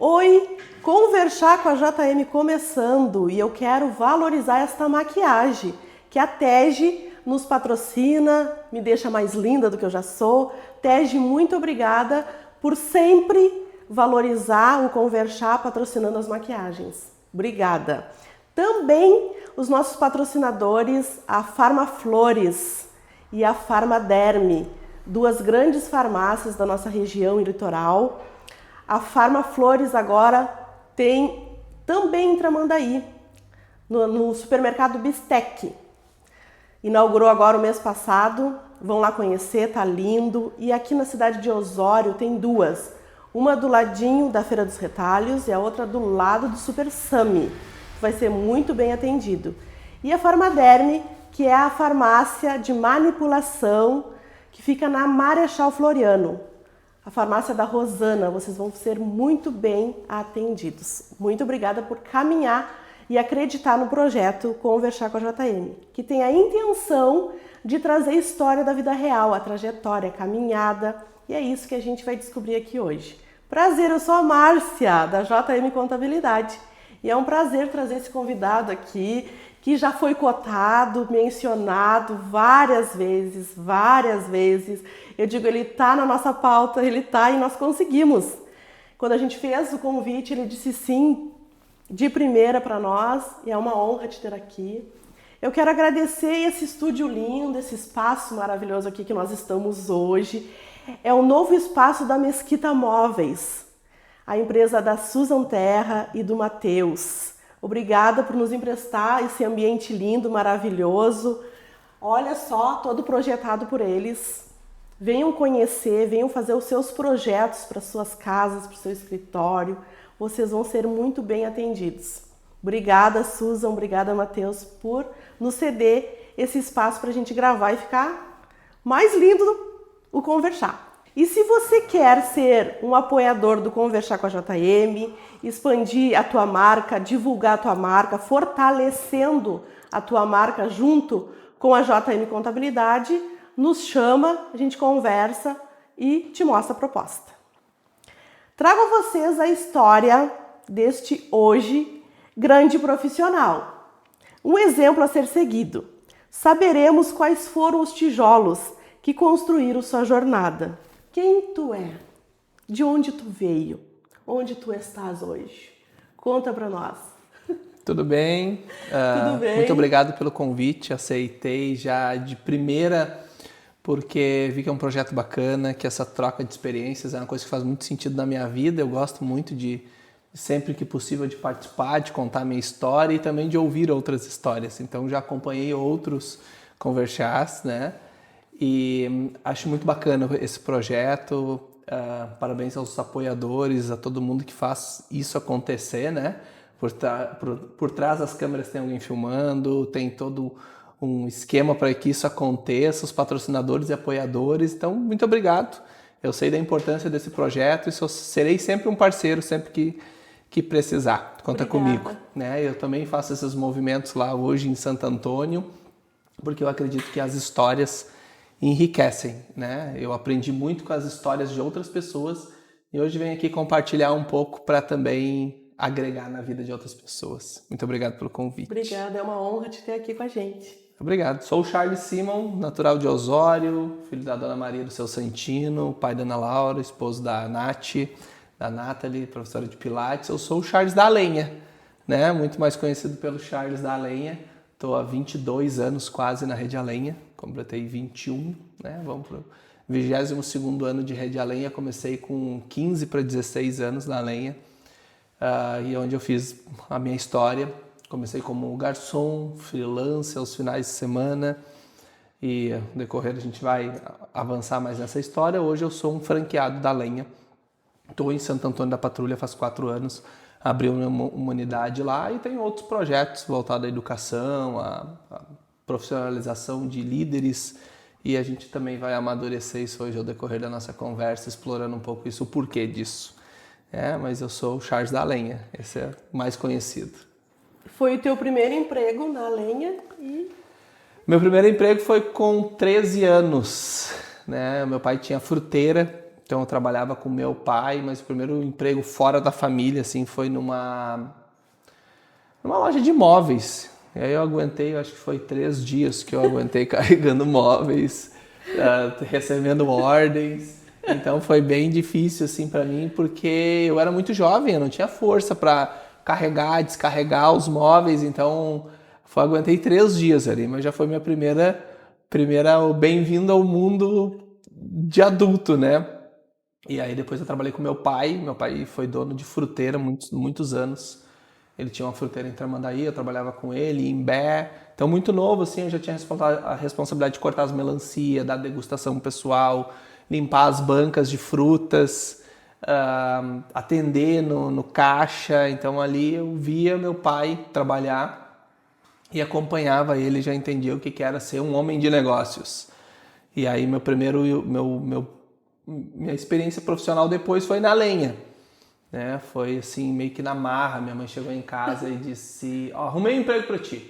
Oi, Conversar com a JM começando e eu quero valorizar esta maquiagem que a Tege nos patrocina, me deixa mais linda do que eu já sou. Tege, muito obrigada por sempre valorizar o Conversar patrocinando as maquiagens. Obrigada. Também os nossos patrocinadores, a Farmaflores e a Farmaderme, duas grandes farmácias da nossa região e litoral. A Farmaflores agora tem também em Tramandaí, no supermercado Bistec. Inaugurou agora o mês passado, vão lá conhecer, tá lindo. E aqui na cidade de Osório tem duas, uma do ladinho da Feira dos Retalhos e a outra do lado do Super Sami. Vai ser muito bem atendido. E a Farmaderme, que é a farmácia de manipulação que fica na Marechal Floriano. A farmácia da Rosana, vocês vão ser muito bem atendidos. Muito obrigada por caminhar e acreditar no projeto Conversar com a JM, que tem a intenção de trazer história da vida real, a trajetória, a caminhada, e é isso que a gente vai descobrir aqui hoje. Prazer, eu sou a Márcia, da JM Contabilidade, e é um prazer trazer esse convidado aqui, que já foi cotado, mencionado várias vezes. Eu digo, ele está na nossa pauta, ele está e nós conseguimos. Quando a gente fez o convite, ele disse sim de primeira para nós e é uma honra te ter aqui. Eu quero agradecer esse estúdio lindo, esse espaço maravilhoso aqui que nós estamos hoje. É o novo espaço da Mesquita Móveis, a empresa da Susan Terra e do Matheus. Obrigada por nos emprestar esse ambiente lindo, maravilhoso. Olha só, todo projetado por eles. Venham conhecer, venham fazer os seus projetos para suas casas, para o seu escritório. Vocês vão ser muito bem atendidos. Obrigada, Susan, obrigada, Matheus, por nos ceder esse espaço para a gente gravar e ficar mais lindo o Conversar. E se você quer ser um apoiador do Conversar com a JM, expandir a tua marca, divulgar a tua marca, fortalecendo a tua marca junto com a JM Contabilidade, nos chama, a gente conversa e te mostra a proposta. Trago a vocês a história deste hoje grande profissional. Um exemplo a ser seguido. Saberemos quais foram os tijolos que construíram sua jornada. Quem tu é? De onde tu veio? Onde tu estás hoje? Conta para nós. Tudo bem? Tudo bem. Muito obrigado pelo convite, aceitei já de primeira, porque vi que é um projeto bacana, que essa troca de experiências é uma coisa que faz muito sentido na minha vida. Eu gosto muito de, sempre que possível, de participar, de contar a minha história e também de ouvir outras histórias. Então já acompanhei outros Conversars, né? E acho muito bacana esse projeto, parabéns aos apoiadores, a todo mundo que faz isso acontecer, né? Por trás das câmeras tem alguém filmando, tem todo um esquema para que isso aconteça, os patrocinadores e apoiadores, então muito obrigado. Eu sei da importância desse projeto e serei sempre um parceiro, sempre que precisar, conta comigo. Né? Eu também faço esses movimentos lá hoje em Santo Antônio, porque eu acredito que as histórias enriquecem, né? Eu aprendi muito com as histórias de outras pessoas e hoje venho aqui compartilhar um pouco para também agregar na vida de outras pessoas. Muito obrigado pelo convite. Obrigada, é uma honra te ter aqui com a gente. Obrigado. Sou o Charles Simon, natural de Osório, filho da Dona Maria do Seu Santino, pai da Ana Laura, esposo da Nath, da Nathalie, professora de Pilates. Eu sou o Charles da Lenha, né? Muito mais conhecido pelo Charles da Lenha. Estou há 22 anos quase na Rede Alenha, completei 21, né? Vamos para o 22º ano de Rede Alenha, comecei com 15 para 16 anos na Lenha, e onde eu fiz a minha história. Comecei como garçom, freelance aos finais de semana, e no decorrer a gente vai avançar mais nessa história. Hoje eu sou um franqueado da Lenha, estou em Santo Antônio da Patrulha faz 4 anos, abri uma unidade lá e tem outros projetos voltados à educação, à profissionalização de líderes, e a gente também vai amadurecer isso hoje ao decorrer da nossa conversa, explorando um pouco isso, o porquê disso. Mas eu sou o Charles da Lenha, esse é o mais conhecido. Foi o teu primeiro emprego na Lenha e... Meu primeiro emprego foi com 13 anos, né? Meu pai tinha fruteira, Então eu trabalhava com meu pai, mas o primeiro emprego fora da família, assim, foi numa loja de móveis. E aí eu aguentei, acho que foi 3 dias que eu aguentei carregando móveis, recebendo ordens. Então foi bem difícil assim para mim, porque eu era muito jovem, eu não tinha força para carregar, descarregar os móveis. Então aguentei 3 dias ali, mas já foi minha primeira o bem-vindo ao mundo de adulto, né? E aí depois eu trabalhei com meu pai. Meu pai foi dono de fruteira muitos anos. Ele tinha uma fruteira em Tramandaí, eu trabalhava com ele, em Bé. Então, muito novo, assim, eu já tinha a responsabilidade de cortar as melancia, dar degustação pessoal, limpar as bancas de frutas, atender no caixa. Então, ali eu via meu pai trabalhar e acompanhava ele, já entendia o que era ser um homem de negócios. E aí, minha experiência profissional depois foi na lenha. Né? Foi assim, meio que na marra. Minha mãe chegou em casa e disse: arrumei um emprego pra ti.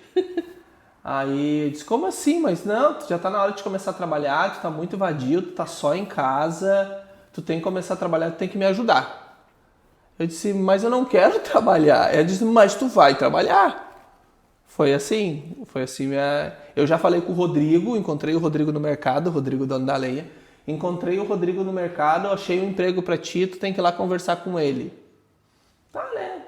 Aí eu disse: como assim? Mas não, tu já tá na hora de começar a trabalhar, tu tá muito vadio, tu tá só em casa, tu tem que começar a trabalhar, tu tem que me ajudar. Eu disse: mas eu não quero trabalhar. Ela disse: mas tu vai trabalhar. Foi assim. Eu já falei com o Rodrigo, encontrei o Rodrigo no mercado, o Rodrigo dono da lenha. Encontrei o Rodrigo no mercado, achei um emprego pra ti, tu tem que ir lá conversar com ele. Tá, né?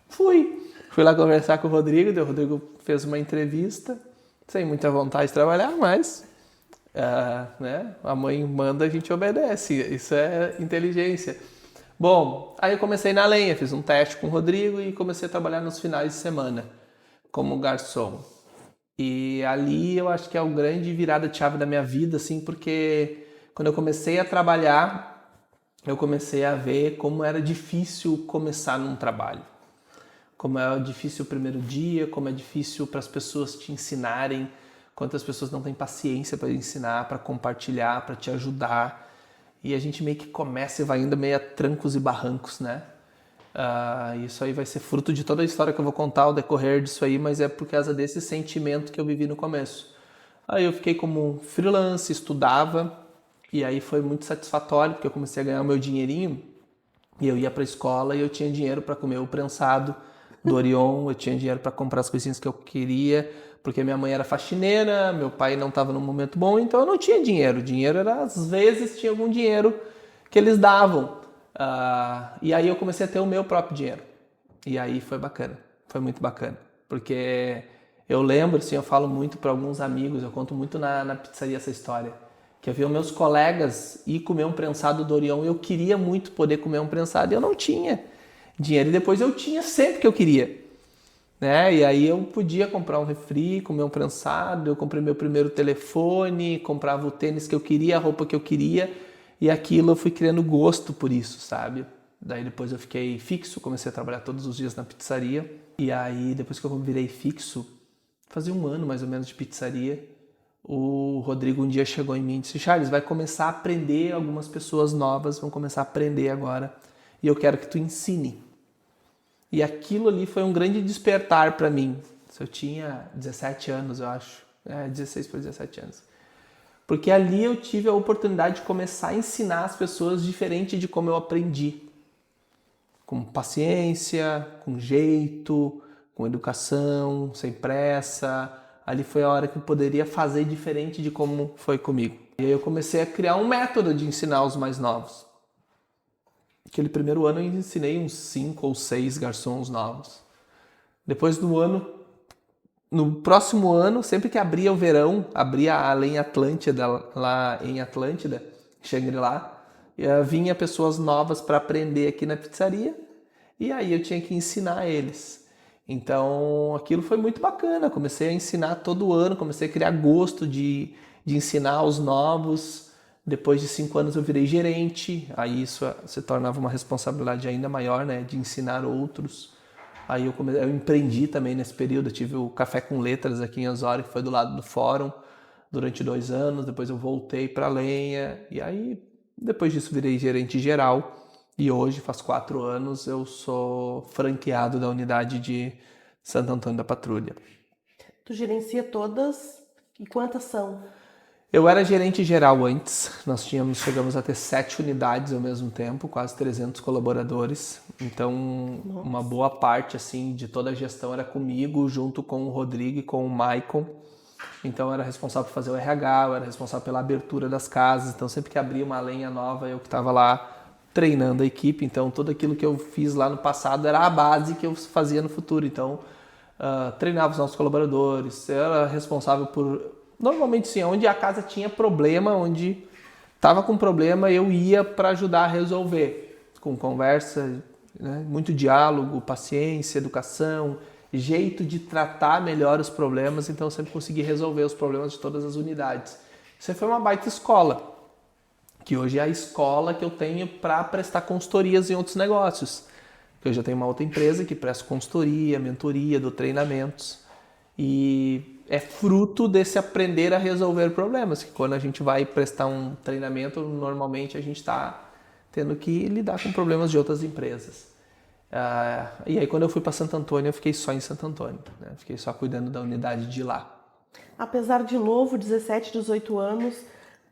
Fui lá conversar com o Rodrigo, o Rodrigo fez uma entrevista, sem muita vontade de trabalhar, mas né? A mãe manda, a gente obedece, isso é inteligência. Bom, aí eu comecei na lenha, fiz um teste com o Rodrigo e comecei a trabalhar nos finais de semana como garçom. E ali eu acho que é o grande virada de chave da minha vida, assim, porque quando eu comecei a trabalhar, eu comecei a ver como era difícil começar num trabalho. Como é difícil o primeiro dia, como é difícil para as pessoas te ensinarem, quantas pessoas não têm paciência para ensinar, para compartilhar, para te ajudar. E a gente meio que começa e vai indo meio a trancos e barrancos, né? Isso aí vai ser fruto de toda a história que eu vou contar ao decorrer disso aí, mas é por causa desse sentimento que eu vivi no começo. Aí eu fiquei como freelance, estudava, e aí foi muito satisfatório, porque eu comecei a ganhar o meu dinheirinho, e eu ia para a escola e eu tinha dinheiro para comer o prensado do Orion, eu tinha dinheiro para comprar as coisinhas que eu queria, porque minha mãe era faxineira, meu pai não estava num momento bom, então eu não tinha dinheiro. O dinheiro era, às vezes, tinha algum dinheiro que eles davam. E aí eu comecei a ter o meu próprio dinheiro. E aí foi bacana, foi muito bacana. Porque eu lembro, assim, eu falo muito para alguns amigos, eu conto muito na pizzaria essa história, que eu via meus colegas ir comer um prensado do Orion e eu queria muito poder comer um prensado e eu não tinha dinheiro. E depois eu tinha sempre que eu queria. Né? E aí eu podia comprar um refri, comer um prensado, eu comprei meu primeiro telefone, comprava o tênis que eu queria, a roupa que eu queria, e aquilo eu fui criando gosto por isso, sabe? Daí depois eu fiquei fixo, comecei a trabalhar todos os dias na pizzaria, e aí depois que eu virei fixo, fazia 1 ano mais ou menos de pizzaria, o Rodrigo um dia chegou em mim e disse: Charles, vai começar a aprender, algumas pessoas novas vão começar a aprender agora, e eu quero que tu ensine. E aquilo ali foi um grande despertar para mim. Eu tinha 17 anos, eu acho. 16 para 17 anos. Porque ali eu tive a oportunidade de começar a ensinar as pessoas diferente de como eu aprendi. Com paciência, com jeito, com educação, sem pressa. Ali foi a hora que eu poderia fazer diferente de como foi comigo. E aí eu comecei a criar um método de ensinar os mais novos. Aquele primeiro ano eu ensinei uns 5 ou 6 garçons novos. Depois do ano, no próximo ano, sempre que abria o verão, abria a Lenha Atlântida, lá em Atlântida, Shangri-La, vinha pessoas novas para aprender aqui na pizzaria e aí eu tinha que ensinar eles. Então aquilo foi muito bacana, comecei a ensinar todo ano, comecei a criar gosto de ensinar os novos. Depois de 5 anos eu virei gerente, aí isso se tornava uma responsabilidade ainda maior, né, de ensinar outros. Aí eu empreendi também nesse período, eu tive o Café com Letras aqui em Osório, que foi do lado do fórum, durante 2 anos, depois eu voltei para a lenha, e aí depois disso virei gerente geral, e hoje, faz 4 anos, eu sou franqueado da unidade de Santo Antônio da Patrulha. Tu gerencia todas e quantas são? Eu era gerente geral antes, chegamos a ter 7 unidades ao mesmo tempo, quase 300 colaboradores. Então, uma boa parte assim de toda a gestão era comigo, junto com o Rodrigo e com o Maicon. Então, eu era responsável por fazer o RH, eu era responsável pela abertura das casas. Então, sempre que abria uma lenha nova, eu que estava lá treinando a equipe. Então, tudo aquilo que eu fiz lá no passado era a base que eu fazia no futuro. Então, treinava os nossos colaboradores, eu era responsável por... Normalmente, sim, onde a casa tinha problema, onde estava com problema, eu ia para ajudar a resolver. Com conversa, né? Muito diálogo, paciência, educação, jeito de tratar melhor os problemas. Então, eu sempre consegui resolver os problemas de todas as unidades. Isso foi uma baita escola, que hoje é a escola que eu tenho para prestar consultorias em outros negócios. Eu já tenho uma outra empresa que presta consultoria, mentoria, dou treinamentos. E é fruto desse aprender a resolver problemas, que quando a gente vai prestar um treinamento, normalmente a gente está tendo que lidar com problemas de outras empresas. E aí quando eu fui para Santo Antônio, eu fiquei só em Santo Antônio, né? Fiquei só cuidando da unidade de lá. Apesar de novo, 17, 18 anos,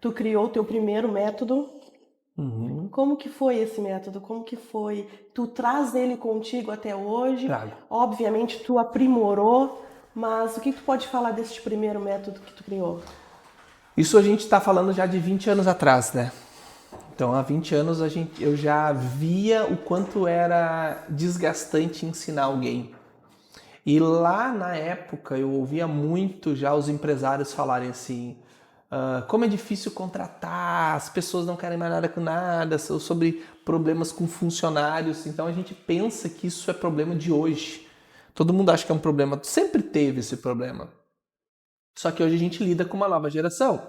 tu criou o teu primeiro método. Como que foi esse método? Como que foi? Tu traz ele contigo até hoje? Trago. Obviamente tu aprimorou, mas o que tu pode falar desse primeiro método que tu criou? Isso a gente está falando já de 20 anos atrás, né? Então, há 20 anos eu já via o quanto era desgastante ensinar alguém. E lá na época eu ouvia muito já os empresários falarem assim, como é difícil contratar, as pessoas não querem mais nada com nada, sobre problemas com funcionários. Então a gente pensa que isso é problema de hoje. Todo mundo acha que é um problema, sempre teve esse problema. Só que hoje a gente lida com uma nova geração.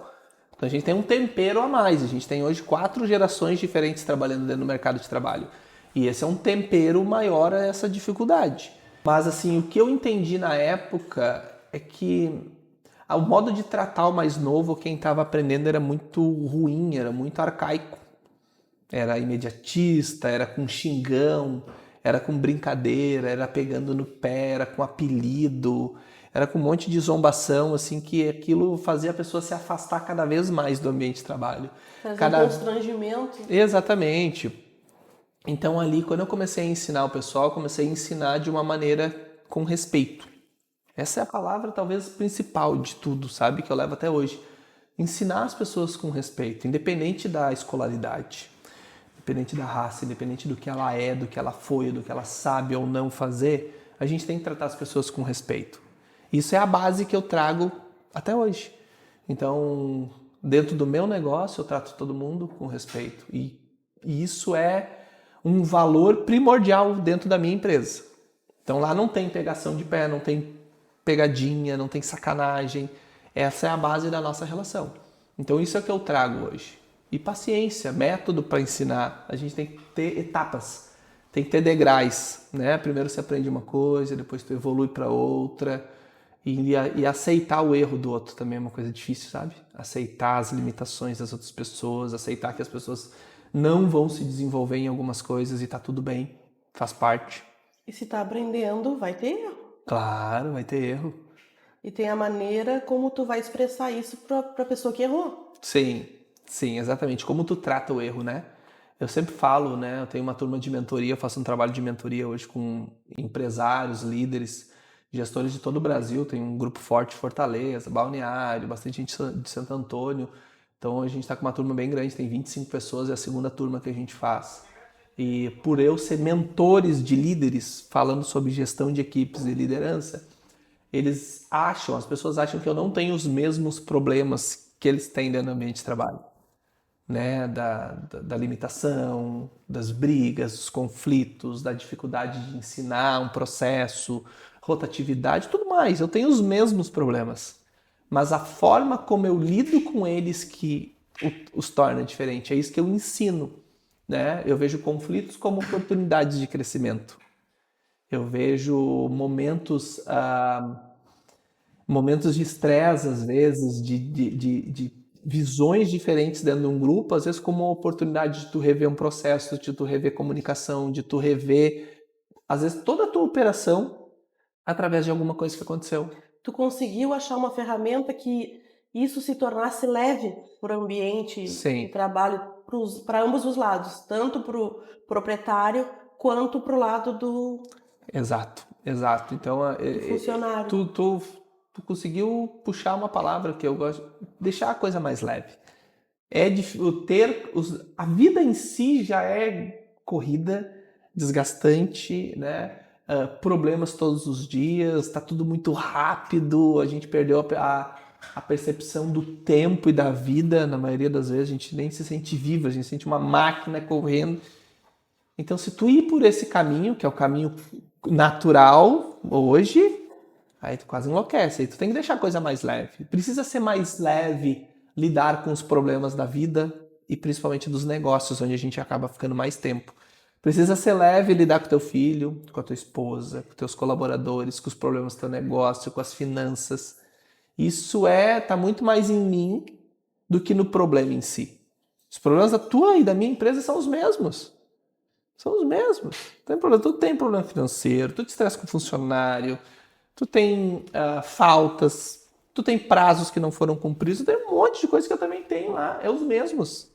Então a gente tem um tempero a mais, a gente tem hoje 4 gerações diferentes trabalhando dentro do mercado de trabalho. E esse é um tempero maior a essa dificuldade. Mas assim, o que eu entendi na época é que o modo de tratar o mais novo, quem estava aprendendo, era muito ruim, era muito arcaico. Era imediatista, era com xingão, era com brincadeira, era pegando no pé, era com apelido, era com um monte de zombação, assim, que aquilo fazia a pessoa se afastar cada vez mais do ambiente de trabalho. Um constrangimento. Exatamente. Então ali, quando eu comecei a ensinar o pessoal, eu comecei a ensinar de uma maneira com respeito. Essa é a palavra talvez principal de tudo, sabe? Que eu levo até hoje. Ensinar as pessoas com respeito, independente da escolaridade, independente da raça, independente do que ela é, do que ela foi, do que ela sabe ou não fazer, a gente tem que tratar as pessoas com respeito. Isso é a base que eu trago até hoje. Então, dentro do meu negócio, eu trato todo mundo com respeito. E isso é um valor primordial dentro da minha empresa. Então lá não tem pegação de pé, não tem pegadinha, não tem sacanagem. Essa é a base da nossa relação. Então isso é o que eu trago hoje. E paciência, método para ensinar. A gente tem que ter etapas, tem que ter degraus, né? Primeiro você aprende uma coisa, depois tu evolui para outra. E aceitar o erro do outro também é uma coisa difícil, sabe? Aceitar as limitações das outras pessoas, aceitar que as pessoas não vão se desenvolver em algumas coisas e tá tudo bem, faz parte. E se tá aprendendo, vai ter erro. Claro, vai ter erro. E tem a maneira como tu vai expressar isso pra pessoa que errou. Sim, sim, exatamente. Como tu trata o erro, né? Eu sempre falo, né? Eu tenho uma turma de mentoria, eu faço um trabalho de mentoria hoje com empresários, líderes, gestores de todo o Brasil. Tem um grupo forte de Fortaleza, Balneário, bastante gente de Santo Antônio. Então a gente está com uma turma bem grande, tem 25 pessoas, é a segunda turma que a gente faz. E por eu ser mentores de líderes, falando sobre gestão de equipes e liderança, as pessoas acham que eu não tenho os mesmos problemas que eles têm dentro do ambiente de trabalho. Né? Da limitação, das brigas, dos conflitos, da dificuldade de ensinar um processo, rotatividade, tudo mais. Eu tenho os mesmos problemas. Mas a forma como eu lido com eles que os torna diferente. É isso que eu ensino. Né? Eu vejo conflitos como oportunidades de crescimento. Eu vejo momentos de estresse, às vezes, de visões diferentes dentro de um grupo, às vezes como uma oportunidade de tu rever um processo, de tu rever comunicação, de tu rever, às vezes, toda a tua operação através de alguma coisa que aconteceu. Tu conseguiu achar uma ferramenta que isso se tornasse leve para o ambiente de Sim, trabalho para ambos os lados, tanto para o proprietário quanto para o lado exato, exato. Então, do funcionário. tu conseguiu puxar uma palavra que eu gosto, deixar a coisa mais leve. A vida em si já é corrida, desgastante, né? Problemas todos os dias, tá tudo muito rápido, a gente perdeu a percepção do tempo e da vida, na maioria das vezes a gente nem se sente vivo, a gente sente uma máquina correndo. Então, se tu ir por esse caminho, que é o caminho natural hoje, aí tu quase enlouquece. Aí tu tem que deixar a coisa mais leve. Precisa ser mais leve lidar com os problemas da vida e principalmente dos negócios, onde a gente acaba ficando mais tempo. Precisa ser leve lidar com teu filho, com a tua esposa, com teus colaboradores, com os problemas do teu negócio, com as finanças. Isso tá muito mais em mim do que no problema em si. Os problemas da tua e da minha empresa são os mesmos. São os mesmos. Tem problema, tu tem problema financeiro, tu te estressa com funcionário, tu tem faltas, tu tem prazos que não foram cumpridos, tem um monte de coisa que eu também tenho lá, é os mesmos.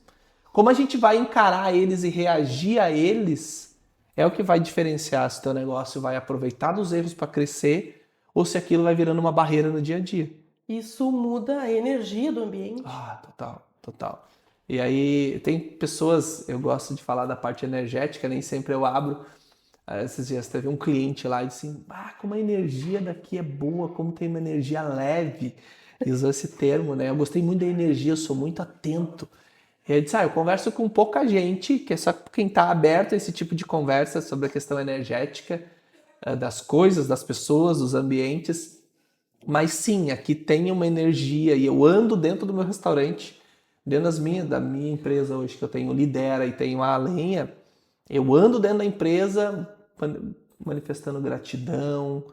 Como a gente vai encarar eles e reagir a eles é o que vai diferenciar se o teu negócio vai aproveitar dos erros para crescer ou se aquilo vai virando uma barreira no dia a dia. Isso muda a energia do ambiente. Total, total. E aí tem pessoas, eu gosto de falar da parte energética, nem sempre eu abro. Esses dias teve um cliente lá e disse assim, como a energia daqui é boa, como tem uma energia leve. E usou esse termo, né? Eu gostei muito da energia, eu sou muito atento. E ele disse, eu converso com pouca gente, que é só quem está aberto a esse tipo de conversa sobre a questão energética, das coisas, das pessoas, dos ambientes. Mas sim, aqui tem uma energia e eu ando dentro do meu restaurante, dentro da minha empresa hoje, que eu tenho Lidera e tenho a Lenha, eu ando dentro da empresa manifestando gratidão,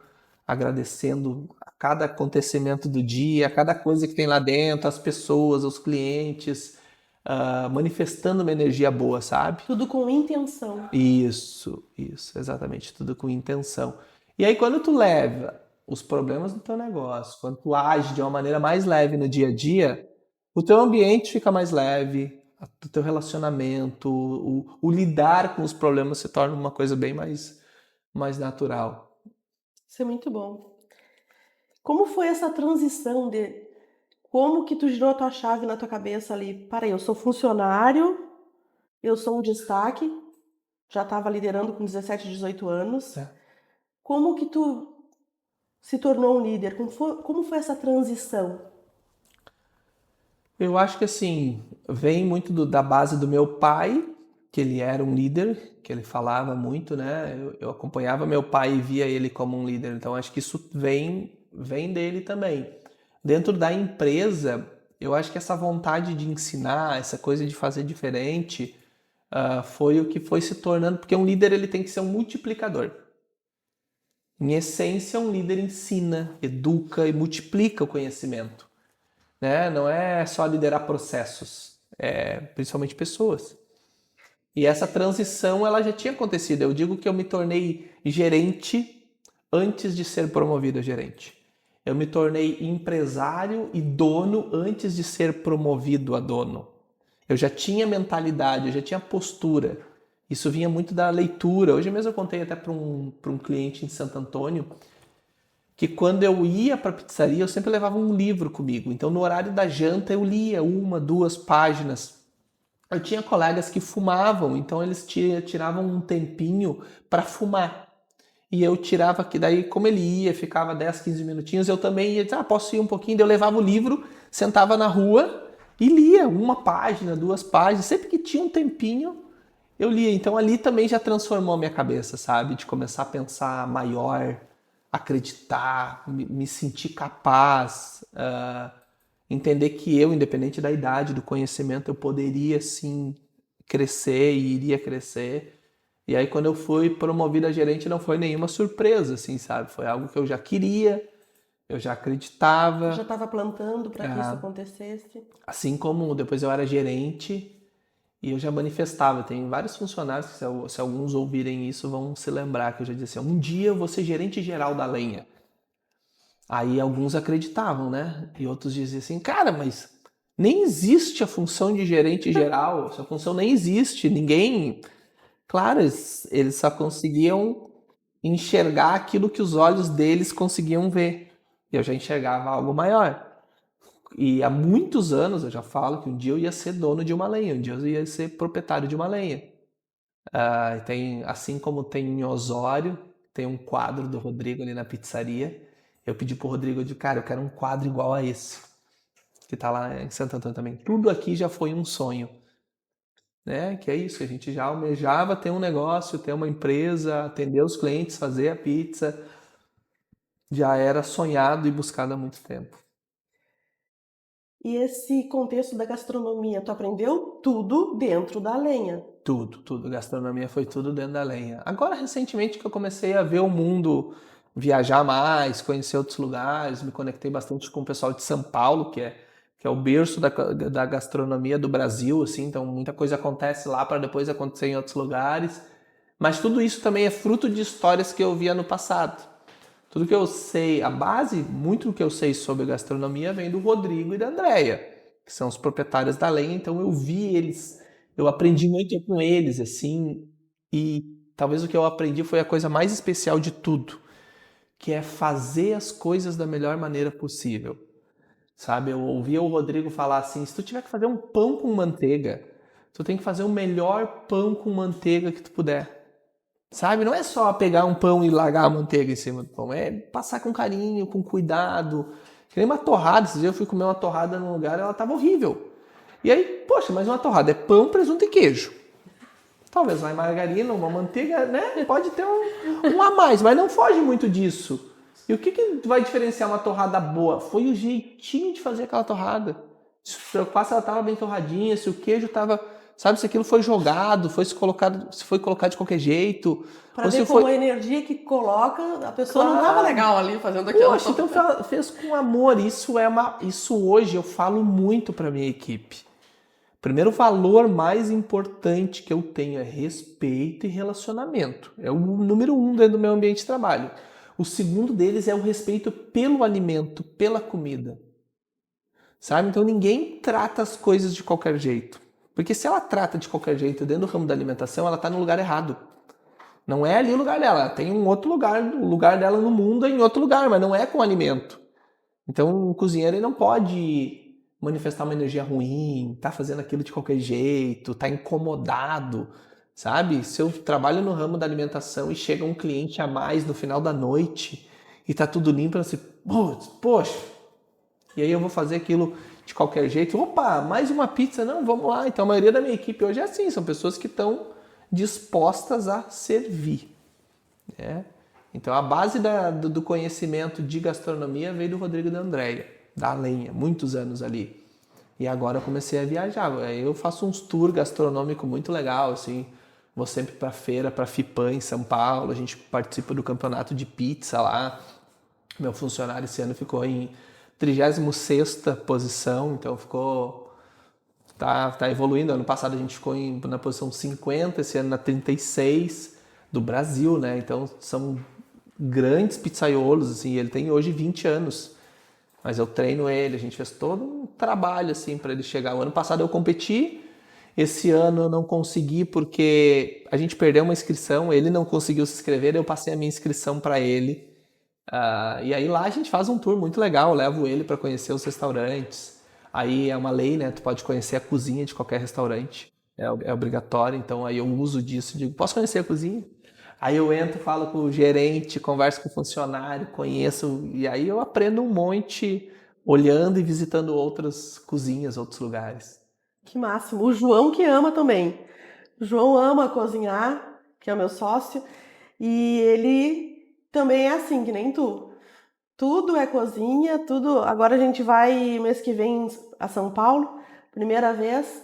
agradecendo a cada acontecimento do dia, a cada coisa que tem lá dentro, as pessoas, os clientes, manifestando uma energia boa, sabe? Tudo com intenção. Isso, exatamente, tudo com intenção. E aí quando tu leva os problemas do teu negócio, quando tu age de uma maneira mais leve no dia a dia, o teu ambiente fica mais leve, o teu relacionamento, o lidar com os problemas se torna uma coisa bem mais natural. Isso é muito bom. Como foi essa transição de como que tu girou a tua chave na tua cabeça ali? Para aí, eu sou funcionário, eu sou um destaque, já estava liderando com 17, 18 anos. É. Como que tu se tornou um líder? Como foi essa transição? Eu acho que assim, vem muito da base do meu pai, que ele era um líder, que ele falava muito, né? Eu acompanhava meu pai e via ele como um líder, então acho que isso vem dele também. Dentro da empresa, eu acho que essa vontade de ensinar, essa coisa de fazer diferente, foi o que foi se tornando, porque um líder ele tem que ser um multiplicador. Em essência, um líder ensina, educa e multiplica o conhecimento, né? Não é só liderar processos, principalmente pessoas. E essa transição ela já tinha acontecido. Eu digo que eu me tornei gerente antes de ser promovido a gerente. Eu me tornei empresário e dono antes de ser promovido a dono. Eu já tinha mentalidade, eu já tinha postura. Isso vinha muito da leitura. Hoje mesmo eu contei até para um cliente em Santo Antônio que quando eu ia para a pizzaria eu sempre levava um livro comigo. Então no horário da janta eu lia 1, 2 páginas. Eu tinha colegas que fumavam, então eles tiravam um tempinho para fumar. E eu tirava aqui, daí como ele ia, ficava 10, 15 minutinhos, eu também ia dizer, posso ir um pouquinho? Daí eu levava o livro, sentava na rua e lia 1 página, 2 páginas. Sempre que tinha um tempinho, eu lia. Então ali também já transformou a minha cabeça, sabe? De começar a pensar maior, acreditar, me sentir capaz, entender que eu, independente da idade, do conhecimento, eu poderia sim crescer e iria crescer. E aí quando eu fui promovido a gerente não foi nenhuma surpresa, assim, sabe? Foi algo que eu já queria, eu já acreditava. Já estava plantando para que isso acontecesse? Assim como depois eu era gerente e eu já manifestava. Tem vários funcionários que se alguns ouvirem isso vão se lembrar que eu já disse assim, um dia eu vou ser gerente geral da Lenha. Aí alguns acreditavam, né? E outros diziam assim, cara, mas nem existe a função de gerente geral, essa função nem existe, ninguém... Claro, eles só conseguiam enxergar aquilo que os olhos deles conseguiam ver. Eu já enxergava algo maior. E há muitos anos eu já falo que um dia eu ia ser dono de uma lenha, um dia eu ia ser proprietário de uma lenha. Assim como tem em Osório, tem um quadro do Rodrigo ali na pizzaria. Eu pedi pro Rodrigo, eu disse, cara, eu quero um quadro igual a esse, que tá lá em Santo Antônio também. Tudo aqui já foi um sonho, né? Que é isso, a gente já almejava ter um negócio, ter uma empresa, atender os clientes, fazer a pizza. Já era sonhado e buscado há muito tempo. E esse contexto da gastronomia, tu aprendeu tudo dentro da lenha. Tudo, tudo. Gastronomia foi tudo dentro da lenha. Agora, recentemente, que eu comecei a ver o mundo, viajar mais, conhecer outros lugares, me conectei bastante com o pessoal de São Paulo, que é o berço da gastronomia do Brasil, assim, então muita coisa acontece lá para depois acontecer em outros lugares. Mas tudo isso também é fruto de histórias que eu via no passado. Tudo que eu sei, a base, muito do que eu sei sobre gastronomia vem do Rodrigo e da Andrea, que são os proprietários da lenha, então eu vi eles, eu aprendi muito com eles, assim, e talvez o que eu aprendi foi a coisa mais especial de tudo, que é fazer as coisas da melhor maneira possível. Sabe, eu ouvia o Rodrigo falar assim, se tu tiver que fazer um pão com manteiga, tu tem que fazer o melhor pão com manteiga que tu puder. Sabe? Não é só pegar um pão e largar a manteiga em cima do pão. É passar com carinho, com cuidado. Que nem uma torrada. Esses dias eu fui comer uma torrada num lugar e ela tava horrível. E aí, poxa, mas uma torrada é pão, presunto e queijo. Talvez uma margarina, uma manteiga, né? Pode ter um a mais, mas não foge muito disso. E o que vai diferenciar uma torrada boa? Foi o jeitinho de fazer aquela torrada. Se ela estava bem torradinha, se o queijo estava... Sabe, se aquilo foi jogado, se foi colocado de qualquer jeito. Pra Ou ver se como foi... a energia que coloca, a pessoa não Claro. tava legal ali fazendo aquilo. Poxa, então fez com amor. Isso hoje eu falo muito para minha equipe. Primeiro valor mais importante que eu tenho é respeito e relacionamento. É o número 1 dentro do meu ambiente de trabalho. O segundo deles é o respeito pelo alimento, pela comida. Sabe? Então ninguém trata as coisas de qualquer jeito. Porque se ela trata de qualquer jeito dentro do ramo da alimentação, ela está no lugar errado. Não é ali o lugar dela. Ela tem um outro lugar. O lugar dela no mundo é em outro lugar, mas não é com alimento. Então o cozinheiro ele não pode manifestar uma energia ruim, tá fazendo aquilo de qualquer jeito, tá incomodado, sabe? Se eu trabalho no ramo da alimentação e chega um cliente a mais no final da noite e tá tudo limpo, assim, poxa, e aí eu vou fazer aquilo de qualquer jeito, opa, mais uma pizza, não, vamos lá. Então a maioria da minha equipe hoje é assim, são pessoas que estão dispostas a servir, né? Então a base do conhecimento de gastronomia veio do Rodrigo e da Andrea, da lenha, muitos anos ali. E agora eu comecei a viajar. Eu faço uns tours gastronômicos muito legal, assim. Vou sempre para feira, para FIPAM em São Paulo. A gente participa do campeonato de pizza lá. Meu funcionário esse ano ficou em 36ª posição, então tá evoluindo. Ano passado a gente ficou na posição 50, esse ano na 36 do Brasil, né? Então são grandes pizzaiolos, assim, ele tem hoje 20 anos, mas eu treino ele, a gente fez todo um trabalho, assim, para ele chegar. O ano passado eu competi, esse ano eu não consegui porque a gente perdeu uma inscrição, ele não conseguiu se inscrever, eu passei a minha inscrição para ele. E aí lá a gente faz um tour muito legal, eu levo ele para conhecer os restaurantes. Aí é uma lei, né? Tu pode conhecer a cozinha de qualquer restaurante, é obrigatório, então aí eu uso disso, digo, posso conhecer a cozinha? Aí eu entro, falo com o gerente, converso com o funcionário, conheço, e aí eu aprendo um monte olhando e visitando outras cozinhas, outros lugares. Que máximo. O João que ama também. O João ama cozinhar, que é o meu sócio, e ele também é assim, que nem tu. Tudo é cozinha, tudo. Agora a gente vai mês que vem a São Paulo, primeira vez,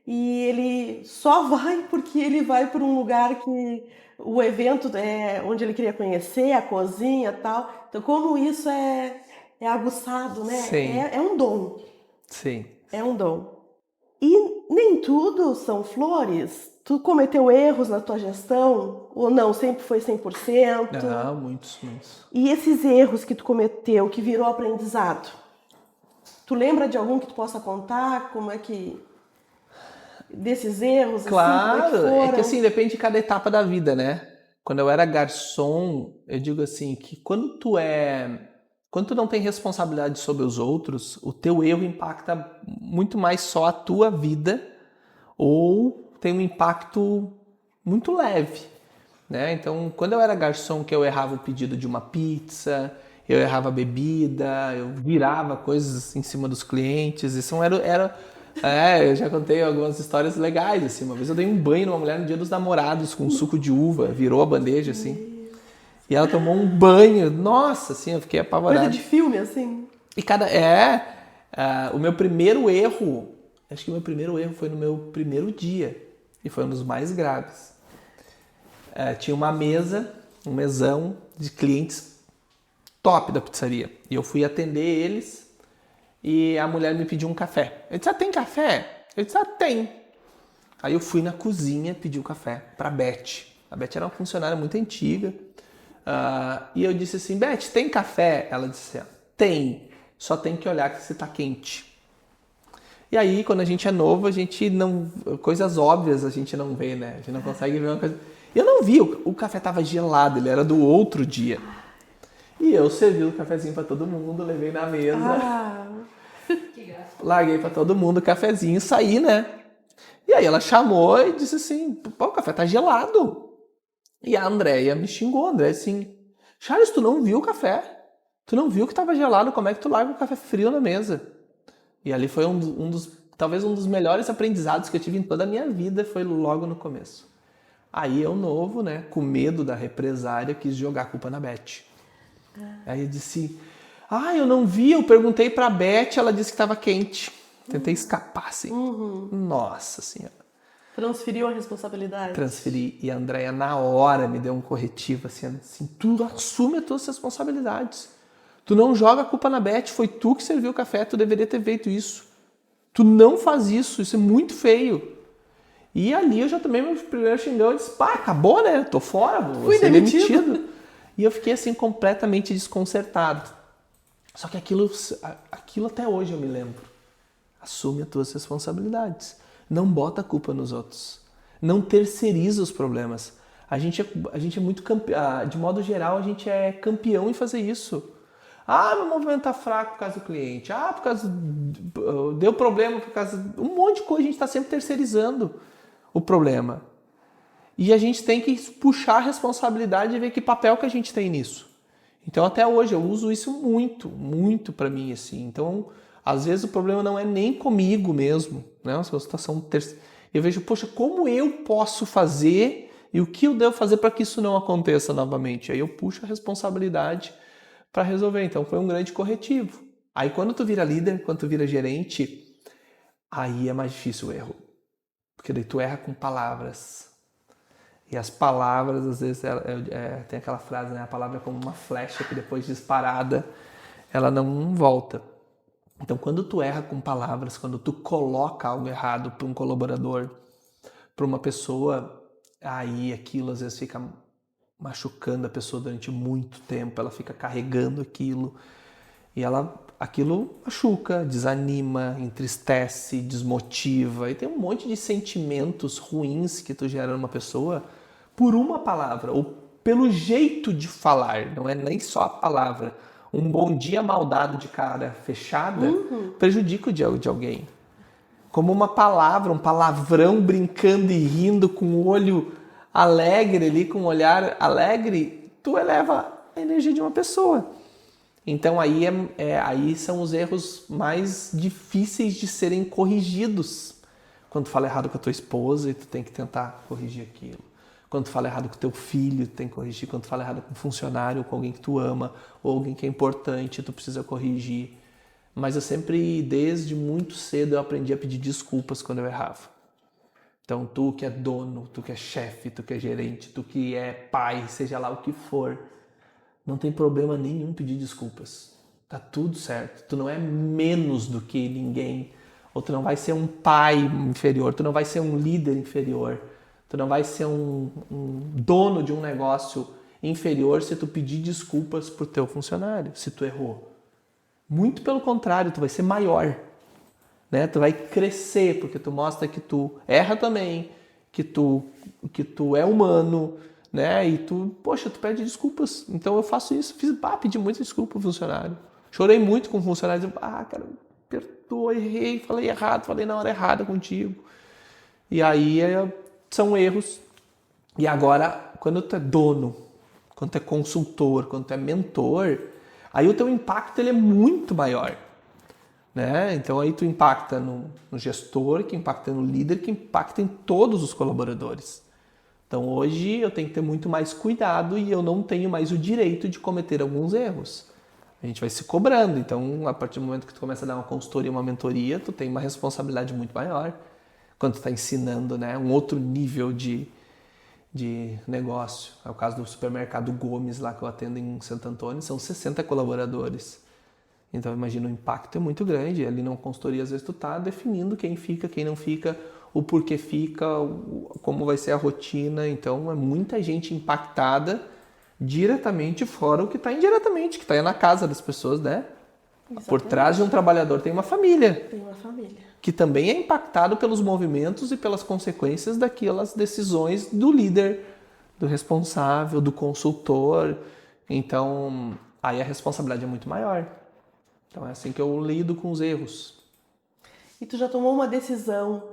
e ele só vai porque ele vai para um lugar que o evento é onde ele queria conhecer, a cozinha e tal. Então, como isso é aguçado, né? Sim, É um dom. sim. É um dom. E nem tudo são flores. Tu cometeu erros na tua gestão? Ou não, sempre foi 100%? Não, muitos. E esses erros que tu cometeu, que virou aprendizado? Tu lembra de algum que tu possa contar? Como é que... Desses erros, Claro, assim, como é que foram? que assim, depende de cada etapa da vida, né? Quando eu era garçom, eu digo assim, que quando tu não tem responsabilidade sobre os outros, o teu erro impacta muito mais só a tua vida ou tem um impacto muito leve, né? Então, quando eu era garçom, que eu errava o pedido de uma pizza, eu errava a bebida, eu virava coisas em cima dos clientes, isso eu já contei algumas histórias legais, assim. Uma vez eu dei um banho numa mulher no Dia dos Namorados com suco de uva, virou a bandeja, assim. E ela tomou um banho, nossa, assim, eu fiquei apavorado. Coisa de filme, assim. E o meu primeiro erro, acho que o meu primeiro erro foi no meu primeiro dia. E foi um dos mais graves. Tinha uma mesa, um mesão de clientes top da pizzaria. E eu fui atender eles e a mulher me pediu um café. Eu disse, tem café? Eu disse, tem. Aí eu fui na cozinha pedir o café pra Beth. A Beth era uma funcionária muito antiga. E eu disse assim, Beth, tem café? Ela disse, tem. Só tem que olhar que se tá quente. E aí, quando a gente é novo, a gente não... Coisas óbvias a gente não vê, né? A gente não consegue ver uma coisa... Eu não vi, o café tava gelado, ele era do outro dia. E eu servi o cafezinho pra todo mundo, levei na mesa. Larguei pra todo mundo o cafezinho e saí, né? E aí ela chamou e disse assim, pô, o café tá gelado. E a Andréia me xingou, a Andréia assim, Charles, tu não viu o café? Tu não viu que tava gelado, como é que tu larga o café frio na mesa? E ali foi talvez um dos melhores aprendizados que eu tive em toda a minha vida, foi logo no começo. Aí eu novo, né, com medo da represária, quis jogar a culpa na Beth. Aí eu disse, eu não vi, eu perguntei pra Beth, ela disse que estava quente. Tentei escapar, assim. Nossa Senhora. Transferiu a responsabilidade? Transferi. E a Andréia, na hora, me deu um corretivo, assim, tu assume as tuas responsabilidades. Tu não joga a culpa na Beth, foi tu que serviu o café, tu deveria ter feito isso. Tu não faz isso é muito feio. E ali eu já tomei meu primeiro xingão e disse, acabou, né? Tô fora, vou ser demitido. E eu fiquei assim completamente desconcertado. Só que aquilo até hoje eu me lembro. Assume as tuas responsabilidades. Não bota a culpa nos outros. Não terceiriza os problemas. A gente é muito campeão. De modo geral, a gente é campeão em fazer isso. Meu movimento tá fraco por causa do cliente. Por causa... Deu problema por causa... Um monte de coisa, a gente está sempre terceirizando o problema. E a gente tem que puxar a responsabilidade e ver que papel que a gente tem nisso. Então, até hoje, eu uso isso muito, muito para mim, assim. Então, às vezes o problema não é nem comigo mesmo, né? É uma situação eu vejo, poxa, como eu posso fazer e o que eu devo fazer para que isso não aconteça novamente? Aí eu puxo a responsabilidade para resolver. Então, foi um grande corretivo. Aí, quando tu vira líder, quando tu vira gerente, aí é mais difícil o erro. Porque daí tu erra com palavras. E as palavras, às vezes, tem aquela frase, né? A palavra é como uma flecha que depois disparada, ela não volta. Então, quando tu erra com palavras, quando tu coloca algo errado para um colaborador, para uma pessoa, aí aquilo às vezes fica machucando a pessoa durante muito tempo, ela fica carregando aquilo e aquilo machuca, desanima, entristece, desmotiva e tem um monte de sentimentos ruins que tu gera numa pessoa por uma palavra ou pelo jeito de falar, não é nem só a palavra. Um bom dia mal dado de cara fechada prejudica o dia de alguém. Como uma palavra, um palavrão brincando e rindo com o olho alegre ali, com um olhar alegre, tu eleva a energia de uma pessoa. Então aí são os erros mais difíceis de serem corrigidos. Quando tu fala errado com a tua esposa e tu tem que tentar corrigir aquilo. Quando tu fala errado com teu filho, tu tem que corrigir. Quando tu fala errado com um funcionário, com alguém que tu ama, ou alguém que é importante, tu precisa corrigir. Mas eu sempre, desde muito cedo, eu aprendi a pedir desculpas quando eu errava. Então, tu que é dono, tu que é chefe, tu que é gerente, tu que é pai, seja lá o que for, não tem problema nenhum pedir desculpas. Tá tudo certo. Tu não é menos do que ninguém. Ou tu não vai ser um pai inferior, tu não vai ser um líder inferior. Tu não vai ser um dono de um negócio inferior se tu pedir desculpas pro teu funcionário, se tu errou. Muito pelo contrário, tu vai ser maior, né? Tu vai crescer, porque tu mostra que tu erra também, que tu é humano, né? E tu pede desculpas. Então eu faço isso, pedi muita desculpa pro funcionário. Chorei muito com o funcionário, dizendo, cara, perdoa, errei, falei errado, falei na hora errada contigo. E aí são erros. E agora, quando tu é dono, quando tu é consultor, quando tu é mentor, aí o teu impacto ele é muito maior, né? Então aí tu impacta no gestor, que impacta no líder, que impacta em todos os colaboradores. Então hoje eu tenho que ter muito mais cuidado e eu não tenho mais o direito de cometer alguns erros. A gente vai se cobrando. Então, a partir do momento que tu começa a dar uma consultoria, uma mentoria, tu tem uma responsabilidade muito maior. Quando tu está ensinando, né, um outro nível de negócio. É o caso do supermercado Gomes, lá que eu atendo em Santo Antônio, são 60 colaboradores. Então, imagina, o impacto é muito grande. Ali numa consultoria, às vezes, tu tá definindo quem fica, quem não fica, o porquê fica, como vai ser a rotina. Então, é muita gente impactada diretamente, fora o que está indiretamente, que está aí na casa das pessoas, né? Exatamente. Por trás de um trabalhador tem uma família. Tem uma família. Que também é impactado pelos movimentos e pelas consequências daquelas decisões do líder, do responsável, do consultor. Então, aí a responsabilidade é muito maior. Então, é assim que eu lido com os erros. E tu já tomou uma decisão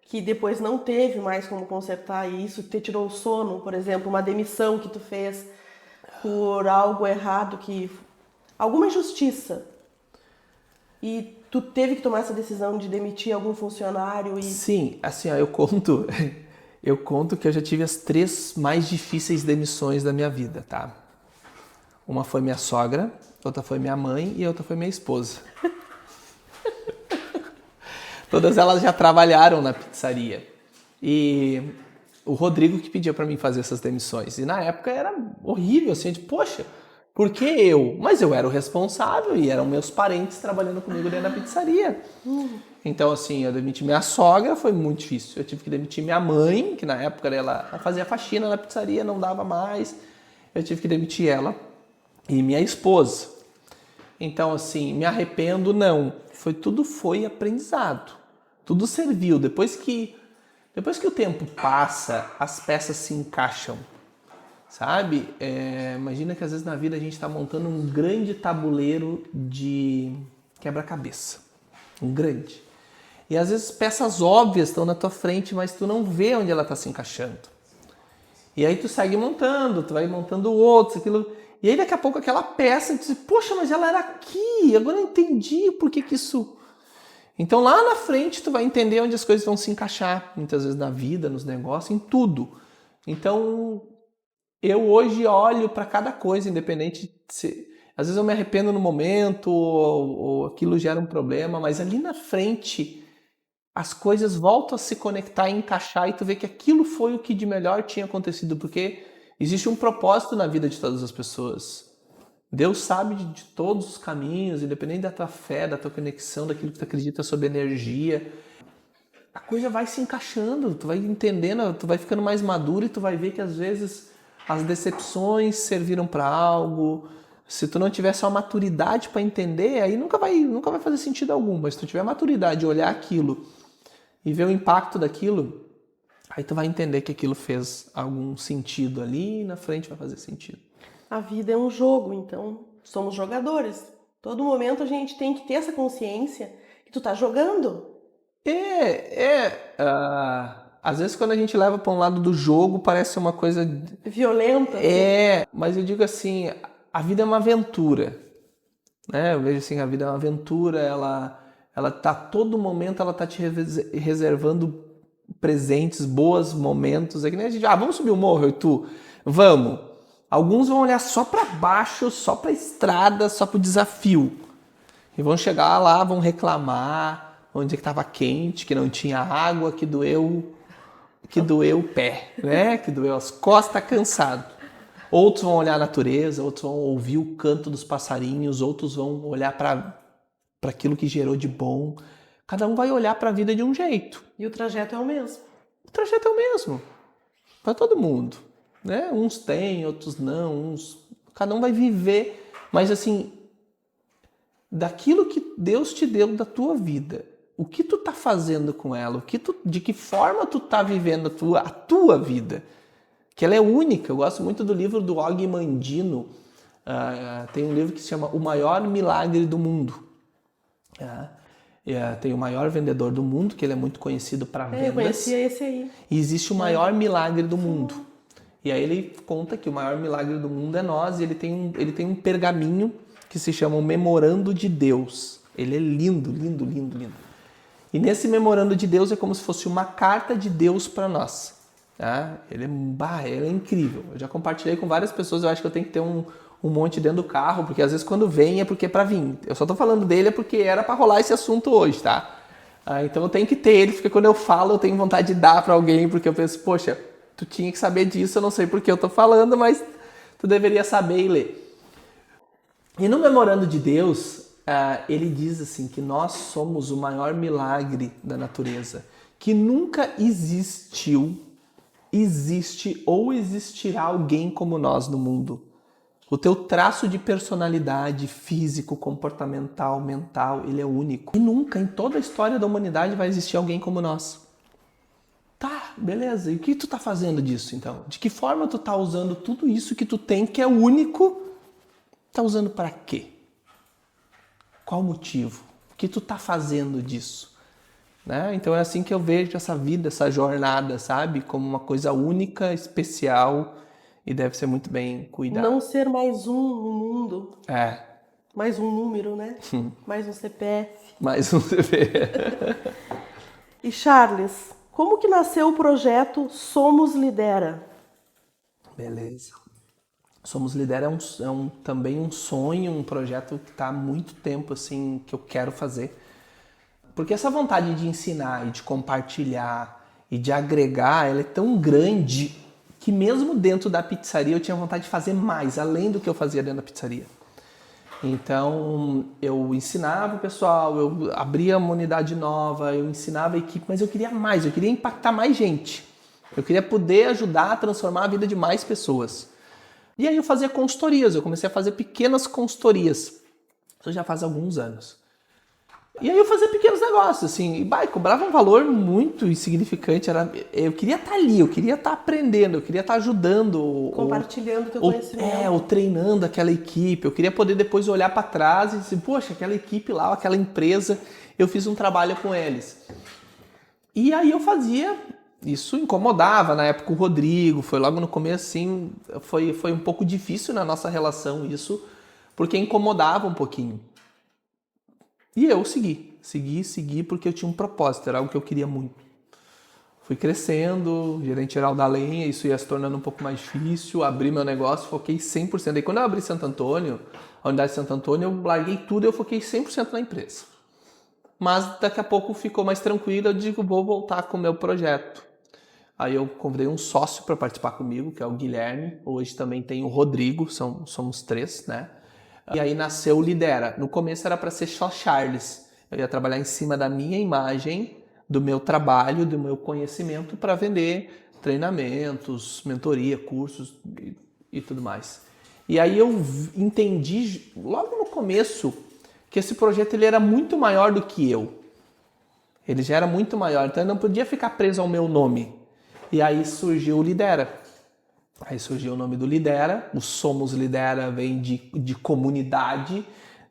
que depois não teve mais como consertar e isso te tirou o sono, por exemplo, uma demissão que tu fez por algo errado, alguma injustiça, e tu teve que tomar essa decisão de demitir algum funcionário e... Sim, assim, eu conto que eu já tive as 3 mais difíceis demissões da minha vida, tá? Uma foi minha sogra, outra foi minha mãe e outra foi minha esposa. Todas elas já trabalharam na pizzaria. E o Rodrigo que pedia para mim fazer essas demissões. E na época era horrível, assim, poxa, por que eu? Mas eu era o responsável e eram meus parentes trabalhando comigo dentro da pizzaria. Então, assim, eu demiti minha sogra, foi muito difícil. Eu tive que demitir minha mãe, que na época ela fazia faxina na pizzaria, não dava mais. Eu tive que demitir ela e minha esposa. Então, assim, me arrependo, não. Tudo foi aprendizado. Tudo serviu. Depois que o tempo passa, as peças se encaixam, sabe? Imagina que às vezes na vida a gente está montando um grande tabuleiro de quebra-cabeça. Um grande. E às vezes peças óbvias estão na tua frente, mas tu não vê onde ela está se encaixando. E aí tu segue montando, tu vai montando outros, aquilo... E aí daqui a pouco aquela peça, tu diz, poxa, mas ela era aqui, agora eu entendi por que isso... Então lá na frente tu vai entender onde as coisas vão se encaixar, muitas vezes na vida, nos negócios, em tudo. Então eu hoje olho para cada coisa, independente se... Às vezes eu me arrependo no momento, ou aquilo gera um problema, mas ali na frente as coisas voltam a se conectar e encaixar e tu vê que aquilo foi o que de melhor tinha acontecido, porque existe um propósito na vida de todas as pessoas. Deus sabe de todos os caminhos, independente da tua fé, da tua conexão, daquilo que tu acredita sobre energia. A coisa vai se encaixando, tu vai entendendo, tu vai ficando mais maduro e tu vai ver que às vezes as decepções serviram para algo. Se tu não tiver só maturidade para entender, aí nunca vai fazer sentido algum. Mas se tu tiver maturidade de olhar aquilo e ver o impacto daquilo, aí tu vai entender que aquilo fez algum sentido ali e na frente vai fazer sentido. A vida é um jogo, então somos jogadores. Todo momento a gente tem que ter essa consciência que tu tá jogando. Às vezes quando a gente leva para um lado do jogo parece uma coisa... violenta. Mas eu digo assim, a vida é uma aventura. Né? Eu vejo assim, a vida é uma aventura, ela tá todo momento, ela tá te reservando presentes, bons momentos. É que nem a gente, vamos subir o morro, e tu? Vamos. Alguns vão olhar só para baixo, só para a estrada, só para o desafio. E vão chegar lá, vão reclamar, vão dizer que estava quente, que não tinha água, que doeu o pé, né? Que doeu as costas, tá cansado. Outros vão olhar a natureza, outros vão ouvir o canto dos passarinhos, outros vão olhar para aquilo que gerou de bom. Cada um vai olhar para a vida de um jeito. E o trajeto é o mesmo. O trajeto é o mesmo. para todo mundo, né? Uns têm, outros não, cada um vai viver, mas assim, daquilo que Deus te deu da tua vida, o que tu tá fazendo com ela, de que forma tu tá vivendo a tua vida, que ela é única. Eu gosto muito do livro do Og Mandino, tem um livro que se chama O Maior Milagre do Mundo. Tem o maior vendedor do mundo, que ele é muito conhecido para vendas. Eu conhecia esse aí. E existe o maior milagre do mundo. E aí ele conta que o maior milagre do mundo é nós, e ele tem um pergaminho que se chama o Memorando de Deus. Ele é lindo, lindo, lindo, lindo. E nesse Memorando de Deus é como se fosse uma carta de Deus para nós. Tá? Ele é incrível. Eu já compartilhei com várias pessoas, eu acho que eu tenho que ter um monte dentro do carro, porque às vezes quando vem é porque é para vir. Eu só tô falando dele porque era para rolar esse assunto hoje, tá? Então eu tenho que ter ele, porque quando eu falo eu tenho vontade de dar para alguém, porque eu penso, poxa, tu tinha que saber disso, eu não sei porque eu tô falando, mas tu deveria saber e ler. E no Memorando de Deus, ele diz assim, que nós somos o maior milagre da natureza, que nunca existiu, existe ou existirá alguém como nós no mundo. O teu traço de personalidade, físico, comportamental, mental, ele é único. E nunca, em toda a história da humanidade, vai existir alguém como nós. Tá, beleza. E o que tu tá fazendo disso, então? De que forma tu tá usando tudo isso que tu tem, que é único? Tá usando para quê? Qual o motivo? O que tu tá fazendo disso? Né? Então é assim que eu vejo essa vida, essa jornada, sabe? Como uma coisa única, especial, e deve ser muito bem cuidado. Não ser mais um no mundo. Mais um número, né? Mais um CPF. Mais um CPF. E Charles, como que nasceu o projeto Somos Lidera? Beleza. Somos Lidera é também um sonho, um projeto que está há muito tempo assim, que eu quero fazer. Porque essa vontade de ensinar e de compartilhar e de agregar, ela é tão grande que mesmo dentro da pizzaria eu tinha vontade de fazer mais, além do que eu fazia dentro da pizzaria. Então eu ensinava o pessoal, eu abria uma unidade nova, eu ensinava a equipe, mas eu queria mais, eu queria impactar mais gente. Eu queria poder ajudar a transformar a vida de mais pessoas. E aí eu fazia consultorias, eu comecei a fazer pequenas consultorias. Isso já faz alguns anos. E aí eu fazia pequenos negócios, assim, e cobrava um valor muito insignificante. Eu queria estar ali, eu queria estar aprendendo, eu queria estar ajudando. Compartilhando o teu conhecimento. Ou treinando aquela equipe. Eu queria poder depois olhar para trás e dizer, poxa, aquela equipe lá, aquela empresa, eu fiz um trabalho com eles. E aí eu fazia, isso incomodava na época o Rodrigo, foi logo no começo, assim, foi um pouco difícil na nossa relação isso, porque incomodava um pouquinho. E eu segui, porque eu tinha um propósito, era algo que eu queria muito. Fui crescendo, gerente geral da lenha, isso ia se tornando um pouco mais difícil, abri meu negócio, foquei 100%. Aí quando eu abri Santo Antônio, a unidade de Santo Antônio, eu larguei tudo e eu foquei 100% na empresa. Mas daqui a pouco ficou mais tranquilo, eu digo, vou voltar com o meu projeto. Aí eu convidei um sócio para participar comigo, que é o Guilherme. Hoje também tem o Rodrigo, somos 3, né? E aí nasceu o Lidera. No começo era para ser só Charles. Eu ia trabalhar em cima da minha imagem, do meu trabalho, do meu conhecimento para vender treinamentos, mentoria, cursos e tudo mais. E aí eu entendi logo no começo que esse projeto ele era muito maior do que eu. Ele já era muito maior, então eu não podia ficar preso ao meu nome. E aí surgiu o Lidera. Aí surgiu o nome do Lidera, o Somos Lidera vem de comunidade,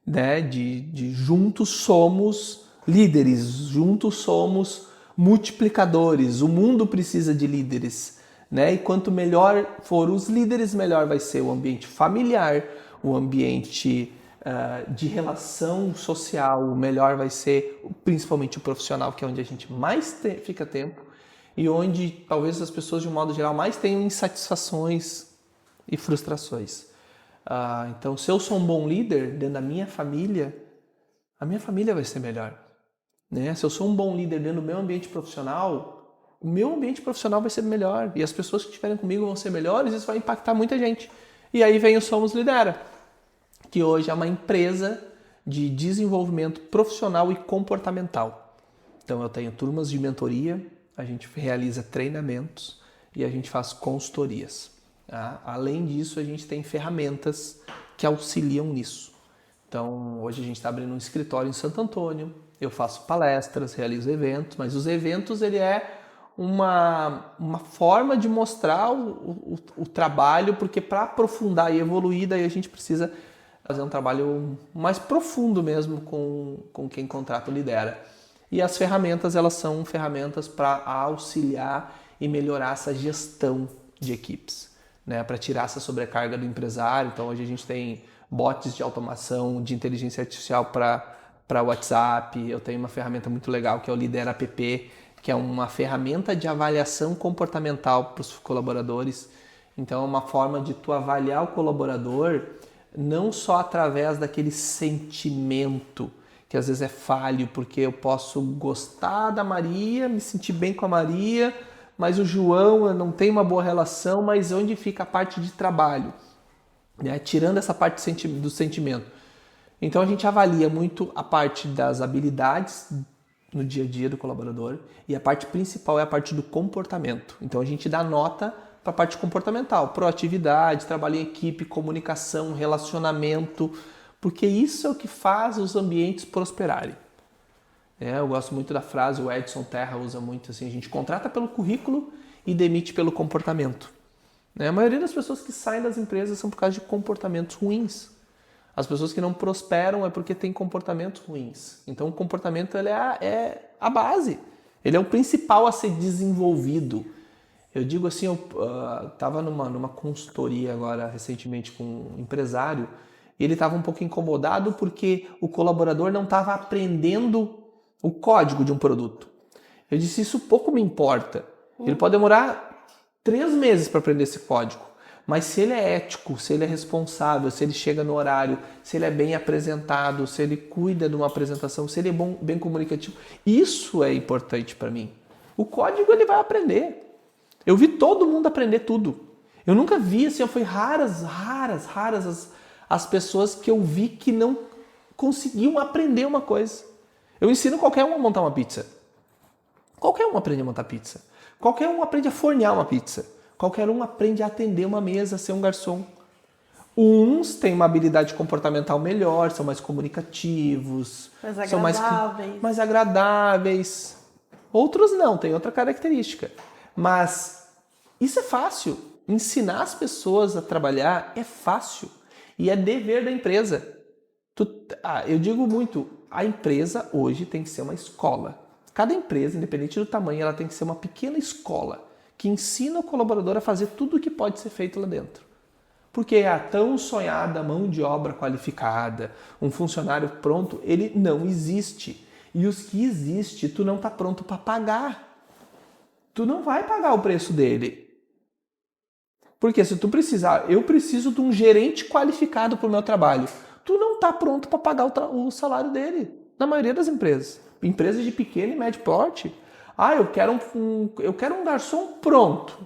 né? de juntos somos líderes, juntos somos multiplicadores, o mundo precisa de líderes, né? E quanto melhor for os líderes, melhor vai ser o ambiente familiar, o ambiente de relação social, melhor vai ser principalmente o profissional, que é onde a gente mais fica tempo, e onde talvez as pessoas, de um modo geral, mais tenham insatisfações e frustrações. Então, se eu sou um bom líder dentro da minha família, a minha família vai ser melhor. Né? Se eu sou um bom líder dentro do meu ambiente profissional, o meu ambiente profissional vai ser melhor. E as pessoas que estiverem comigo vão ser melhores, isso vai impactar muita gente. E aí vem o Somos Lidera, que hoje é uma empresa de desenvolvimento profissional e comportamental. Então, eu tenho turmas de mentoria, a gente realiza treinamentos, e a gente faz consultorias. Tá? Além disso, a gente tem ferramentas que auxiliam nisso. Então, hoje a gente está abrindo um escritório em Santo Antônio, eu faço palestras, realizo eventos, mas os eventos ele é uma forma de mostrar o trabalho, porque para aprofundar e evoluir, daí a gente precisa fazer um trabalho mais profundo mesmo com quem contrata ou lidera. E as ferramentas, elas são ferramentas para auxiliar e melhorar essa gestão de equipes, né? Para tirar essa sobrecarga do empresário. Então hoje a gente tem bots de automação, de inteligência artificial para WhatsApp. Eu tenho uma ferramenta muito legal que é o Lidera App, que é uma ferramenta de avaliação comportamental para os colaboradores. Então é uma forma de tu avaliar o colaborador não só através daquele sentimento, que às vezes é falho, porque eu posso gostar da Maria, me sentir bem com a Maria, mas o João, eu não tenho uma boa relação, mas onde fica a parte de trabalho? Né? Tirando essa parte do sentimento. Então a gente avalia muito a parte das habilidades no dia a dia do colaborador e a parte principal é a parte do comportamento. Então a gente dá nota para a parte comportamental, proatividade, trabalho em equipe, comunicação, relacionamento, porque isso é o que faz os ambientes prosperarem. Eu gosto muito da frase, o Edson Terra usa muito assim, a gente contrata pelo currículo e demite pelo comportamento. A maioria das pessoas que saem das empresas são por causa de comportamentos ruins. As pessoas que não prosperam é porque têm comportamentos ruins. Então o comportamento ele é a base, ele é o principal a ser desenvolvido. Eu digo assim, eu estava numa consultoria agora recentemente com um empresário e ele estava um pouco incomodado porque o colaborador não estava aprendendo o código de um produto. Eu disse, isso pouco me importa. Ele pode demorar 3 meses para aprender esse código. Mas se ele é ético, se ele é responsável, se ele chega no horário, se ele é bem apresentado, se ele cuida de uma apresentação, se ele é bem comunicativo, isso é importante para mim. O código ele vai aprender. Eu vi todo mundo aprender tudo. Eu nunca vi, assim, foi raras as pessoas que eu vi que não conseguiam aprender uma coisa. Eu ensino qualquer um a montar uma pizza. Qualquer um aprende a montar pizza. Qualquer um aprende a fornear uma pizza. Qualquer um aprende a atender uma mesa, a ser um garçom. Uns têm uma habilidade comportamental melhor, são mais comunicativos, são mais agradáveis. Outros não, têm outra característica. Mas isso é fácil. Ensinar as pessoas a trabalhar é fácil. E é dever da empresa. Eu digo muito, a empresa hoje tem que ser uma escola. Cada empresa, independente do tamanho, ela tem que ser uma pequena escola que ensina o colaborador a fazer tudo o que pode ser feito lá dentro. Porque a tão sonhada mão de obra qualificada, um funcionário pronto, ele não existe. E os que existem, tu não está pronto para pagar. Tu não vai pagar o preço dele. Porque se tu precisar, eu preciso de um gerente qualificado para o meu trabalho. Tu não está pronto para pagar o salário dele. Na maioria das empresas. Empresas de pequeno e médio porte. Eu quero um garçom pronto.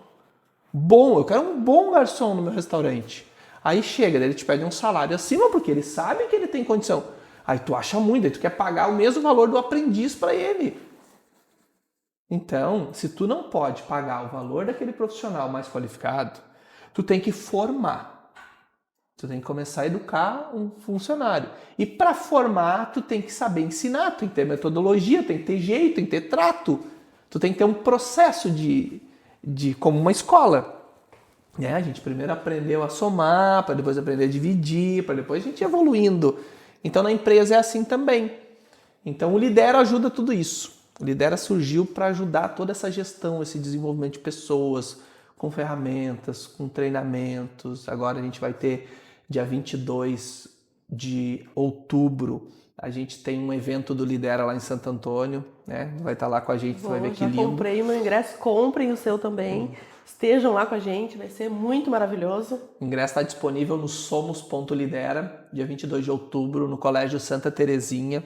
Bom, eu quero um bom garçom no meu restaurante. Aí chega, ele te pede um salário acima porque ele sabe que ele tem condição. Aí tu acha muito, aí tu quer pagar o mesmo valor do aprendiz para ele. Então, se tu não pode pagar o valor daquele profissional mais qualificado, tu tem que formar. Tu tem que começar a educar um funcionário. E para formar, tu tem que saber ensinar, tu tem que ter metodologia, tem que ter jeito, tem que ter trato. Tu tem que ter um processo como uma escola. A gente primeiro aprendeu a somar, para depois aprender a dividir, para depois a gente ir evoluindo. Então na empresa é assim também. Então o Lidera ajuda tudo isso. O Lidera surgiu para ajudar toda essa gestão, esse desenvolvimento de pessoas, com ferramentas, com treinamentos. Agora a gente vai ter, dia 22 de outubro, a gente tem um evento do Lidera lá em Santo Antônio, né? Vai estar lá com a gente, você vai ver que lindo. Já comprei o meu ingresso, comprem o seu também. Estejam lá com a gente, vai ser muito maravilhoso. O ingresso está disponível no somos.lidera, dia 22 de outubro, no Colégio Santa Terezinha.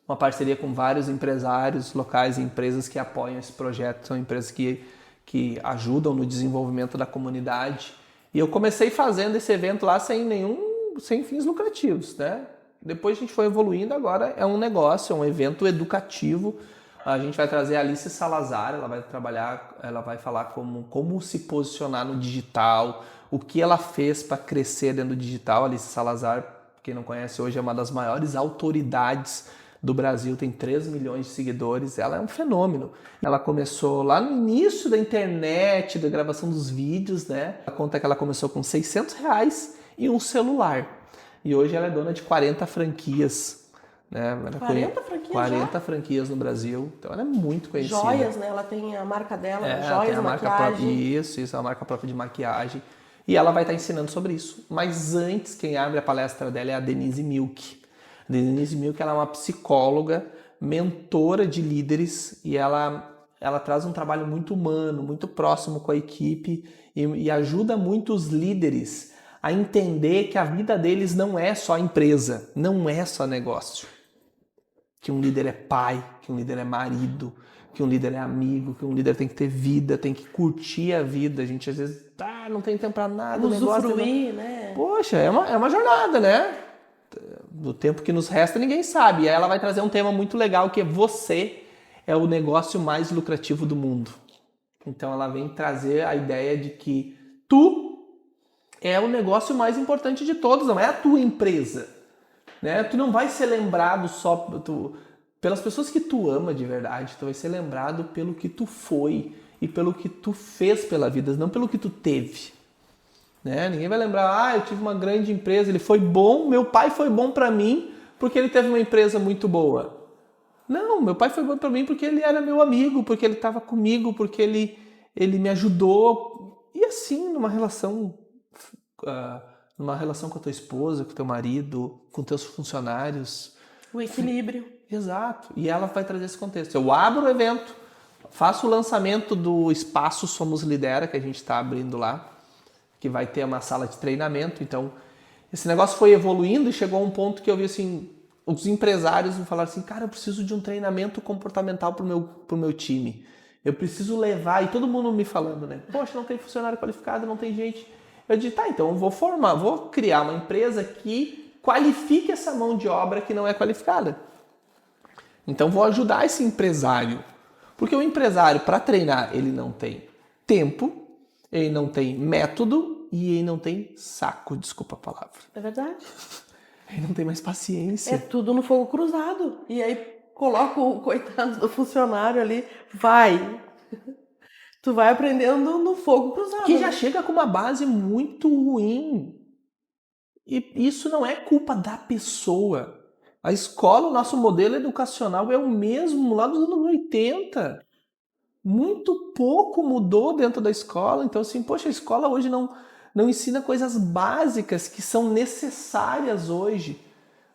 Uma parceria com vários empresários locais e empresas que apoiam esse projeto. São empresas que ajudam no desenvolvimento da comunidade. E eu comecei fazendo esse evento lá sem fins lucrativos, né? Depois a gente foi evoluindo, agora é um negócio, é um evento educativo, A gente vai trazer a Alice Salazar, ela vai falar como se posicionar no digital, o que ela fez para crescer dentro do digital. A Alice Salazar, quem não conhece hoje, é uma das maiores autoridades do Brasil, tem 3 milhões de seguidores, ela é um fenômeno. Ela começou lá no início da internet, da gravação dos vídeos, né? Ela conta que ela começou com R$600 e um celular. E hoje ela é dona de 40 franquias. Né? 40 franquias 40 já? franquias no Brasil, então ela é muito conhecida. Joias, né? Ela tem a marca dela, Ela joias, tem a marca maquiagem. própria, isso, é a marca própria de maquiagem. E ela vai estar ensinando sobre isso. Mas antes, quem abre a palestra dela é a Denise Milk. A Denise Milk, ela é uma psicóloga, mentora de líderes, e ela traz um trabalho muito humano, muito próximo com a equipe e ajuda muito os líderes a entender que a vida deles não é só empresa, não é só negócio. Que um líder é pai, que um líder é marido, que um líder é amigo, que um líder tem que ter vida, tem que curtir a vida. A gente às vezes não tem tempo para nada. Usufruir, né? Poxa, é uma jornada, né? Do tempo que nos resta ninguém sabe. E aí ela vai trazer um tema muito legal, que é você é o negócio mais lucrativo do mundo. Então ela vem trazer a ideia de que tu é o negócio mais importante de todos, não é a tua empresa. Né? Tu não vai ser lembrado só pelas pessoas que tu ama de verdade, tu vai ser lembrado pelo que tu foi e pelo que tu fez pela vida, não pelo que tu teve. Né? Ninguém vai lembrar, eu tive uma grande empresa, ele foi bom, meu pai foi bom para mim porque ele teve uma empresa muito boa. Não, meu pai foi bom para mim porque ele era meu amigo, porque ele estava comigo, porque ele me ajudou. E assim, numa relação com a tua esposa, com o teu marido, com teus funcionários. O equilíbrio. Exato. E ela vai trazer esse contexto. Eu abro o evento, faço o lançamento do Espaço Somos Lidera, que a gente está abrindo lá, que vai ter uma sala de treinamento. Então, esse negócio foi evoluindo e chegou a um ponto que eu vi assim, os empresários me falaram assim, cara, eu preciso de um treinamento comportamental pro meu time. Eu preciso levar, e todo mundo me falando, né? Poxa, não tem funcionário qualificado, não tem gente. Eu disse, então eu vou criar uma empresa que qualifique essa mão de obra que não é qualificada. Então vou ajudar esse empresário. Porque o empresário, para treinar, ele não tem tempo, ele não tem método e ele não tem saco, desculpa a palavra. É verdade. Ele não tem mais paciência. É tudo no fogo cruzado. E aí coloca o coitado do funcionário ali, vai. Tu vai aprendendo no fogo cruzado. Que já chega com uma base muito ruim. E isso não é culpa da pessoa. A escola, o nosso modelo educacional é o mesmo lá dos anos 80. Muito pouco mudou dentro da escola. Então, assim, poxa, a escola hoje não ensina coisas básicas que são necessárias hoje.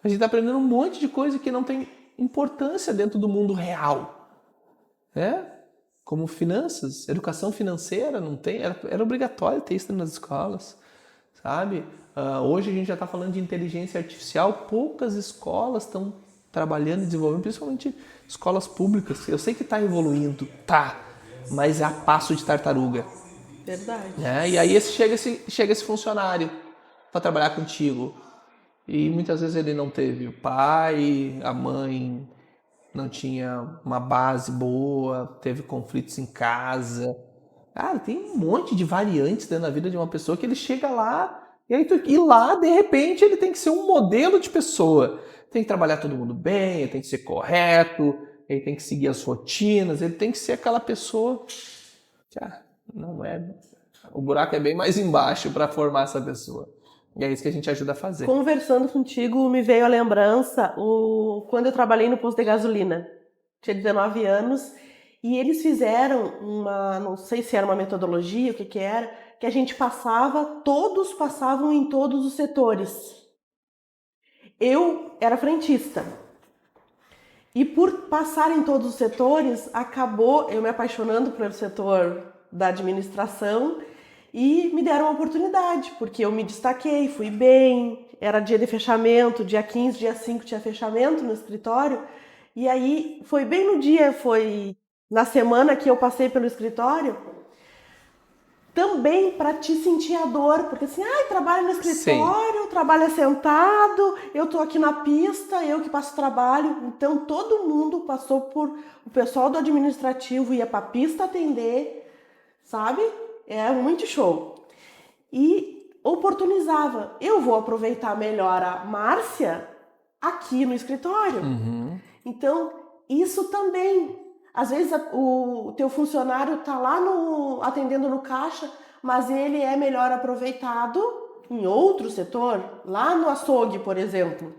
A gente está aprendendo um monte de coisa que não tem importância dentro do mundo real. Né? Como finanças, educação financeira, não tem, era obrigatório ter isso nas escolas, sabe? Hoje a gente já está falando de inteligência artificial, poucas escolas estão trabalhando e desenvolvendo, principalmente escolas públicas. Eu sei que está evoluindo, mas é a passo de tartaruga. Verdade. E aí chega esse funcionário para trabalhar contigo e muitas vezes ele não teve o pai, a mãe, não tinha uma base boa, teve conflitos em casa. Cara, tem um monte de variantes dentro da vida de uma pessoa que ele chega lá e lá, de repente, ele tem que ser um modelo de pessoa. Tem que trabalhar todo mundo bem, ele tem que ser correto, ele tem que seguir as rotinas, ele tem que ser aquela pessoa que não é. O buraco é bem mais embaixo para formar essa pessoa. E é isso que a gente ajuda a fazer. Conversando contigo, me veio a lembrança quando eu trabalhei no posto de gasolina. Tinha 19 anos e eles fizeram não sei se era uma metodologia, o que era, que a gente todos passavam em todos os setores. Eu era frentista. E por passar em todos os setores, acabou eu me apaixonando pelo setor da administração e me deram uma oportunidade, porque eu me destaquei, fui bem, era dia de fechamento, dia 15, dia 5 tinha fechamento no escritório, e aí foi bem no dia, foi na semana que eu passei pelo escritório, também para te sentir a dor, porque assim, trabalha no escritório, Sim. trabalha sentado, eu tô aqui na pista, eu que passo trabalho. Então todo mundo passou por, o pessoal do administrativo ia para a pista atender, sabe? É muito show. E oportunizava. Eu vou aproveitar melhor a Márcia aqui no escritório. Então, isso também. Às vezes o teu funcionário tá lá atendendo no caixa, mas ele é melhor aproveitado em outro setor, lá no açougue, por exemplo.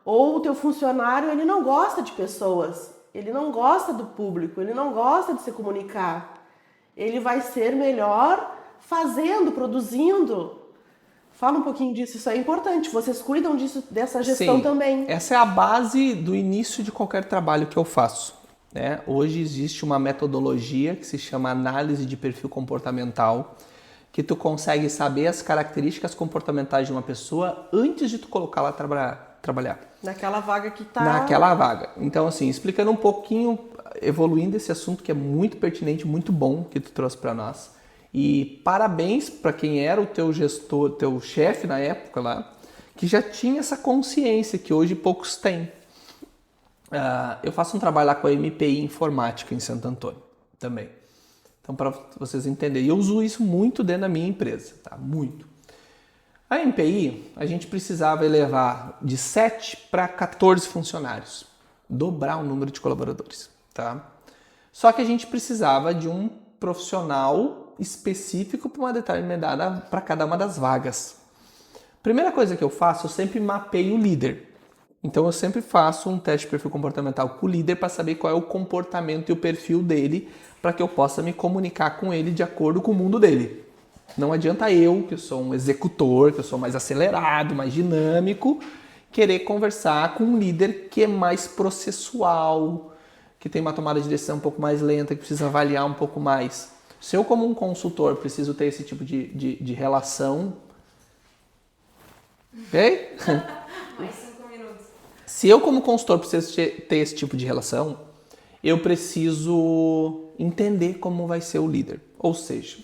Ou o teu funcionário, ele não gosta de pessoas, ele não gosta do público, ele não gosta de se comunicar. Ele vai ser melhor fazendo, produzindo. Fala um pouquinho disso, isso é importante. Vocês cuidam disso, dessa gestão também. Essa é a base do início de qualquer trabalho que eu faço, né? Hoje existe uma metodologia que se chama análise de perfil comportamental, que tu consegue saber as características comportamentais de uma pessoa antes de tu colocá-la a trabalhar. Naquela vaga que tá... Naquela vaga. Então, assim, explicando um pouquinho, evoluindo esse assunto que é muito pertinente, muito bom que tu trouxe para nós. E parabéns para quem era o teu gestor, teu chefe na época lá, que já tinha essa consciência que hoje poucos têm. Eu faço um trabalho lá com a MPI Informática em Santo Antônio também. Então, para vocês entenderem, eu uso isso muito dentro da minha empresa, tá? Muito. A MPI, a gente precisava elevar de 7 para 14 funcionários, dobrar o número de colaboradores, tá? Só que a gente precisava de um profissional específico para uma determinada, para cada uma das vagas. Primeira coisa que eu faço, eu sempre mapeio o líder. Então eu sempre faço um teste de perfil comportamental com o líder para saber qual é o comportamento e o perfil dele, para que eu possa me comunicar com ele de acordo com o mundo dele. Não adianta eu, que eu sou um executor, que eu sou mais acelerado, mais dinâmico, querer conversar com um líder que é mais processual, que tem uma tomada de decisão um pouco mais lenta, que precisa avaliar um pouco mais. Se eu, como um consultor, preciso ter esse tipo de relação... Ok? Mais 5 minutos. Se eu, como consultor, preciso ter esse tipo de relação, eu preciso entender como vai ser o líder. Ou seja,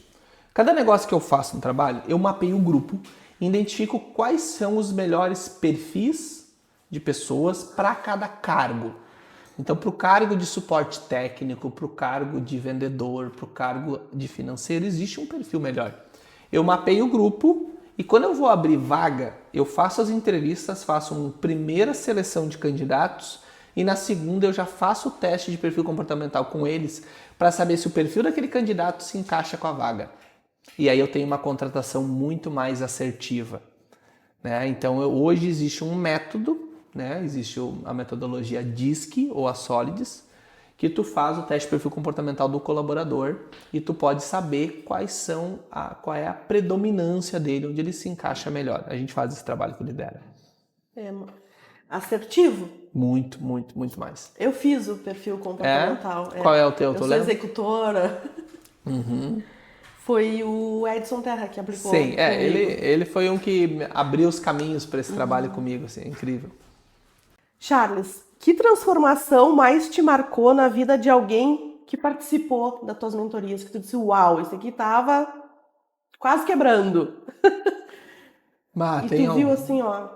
cada negócio que eu faço no trabalho, eu mapeio o grupo e identifico quais são os melhores perfis de pessoas para cada cargo. Então, para o cargo de suporte técnico, para o cargo de vendedor, para o cargo de financeiro, existe um perfil melhor. Eu mapeio o grupo e quando eu vou abrir vaga, eu faço as entrevistas, faço uma primeira seleção de candidatos e na segunda eu já faço o teste de perfil comportamental com eles para saber se o perfil daquele candidato se encaixa com a vaga. E aí eu tenho uma contratação muito mais assertiva, né? Então hoje existe um método, né? Existe a metodologia DISC ou a Solids, que tu faz o teste de perfil comportamental do colaborador e tu pode saber qual é a predominância dele, onde ele se encaixa melhor. A gente faz esse trabalho que lidera. Assertivo? Muito, muito, muito mais. Eu fiz o perfil comportamental. Qual é o teu? Eu sou executora. Foi o Edson Terra que aplicou. Sim, ele foi um que abriu os caminhos para esse trabalho comigo, assim, é incrível. Charles, que transformação mais te marcou na vida de alguém que participou das tuas mentorias? Que tu disse, uau, esse aqui tava quase quebrando. Bah, e tu viu assim, ó.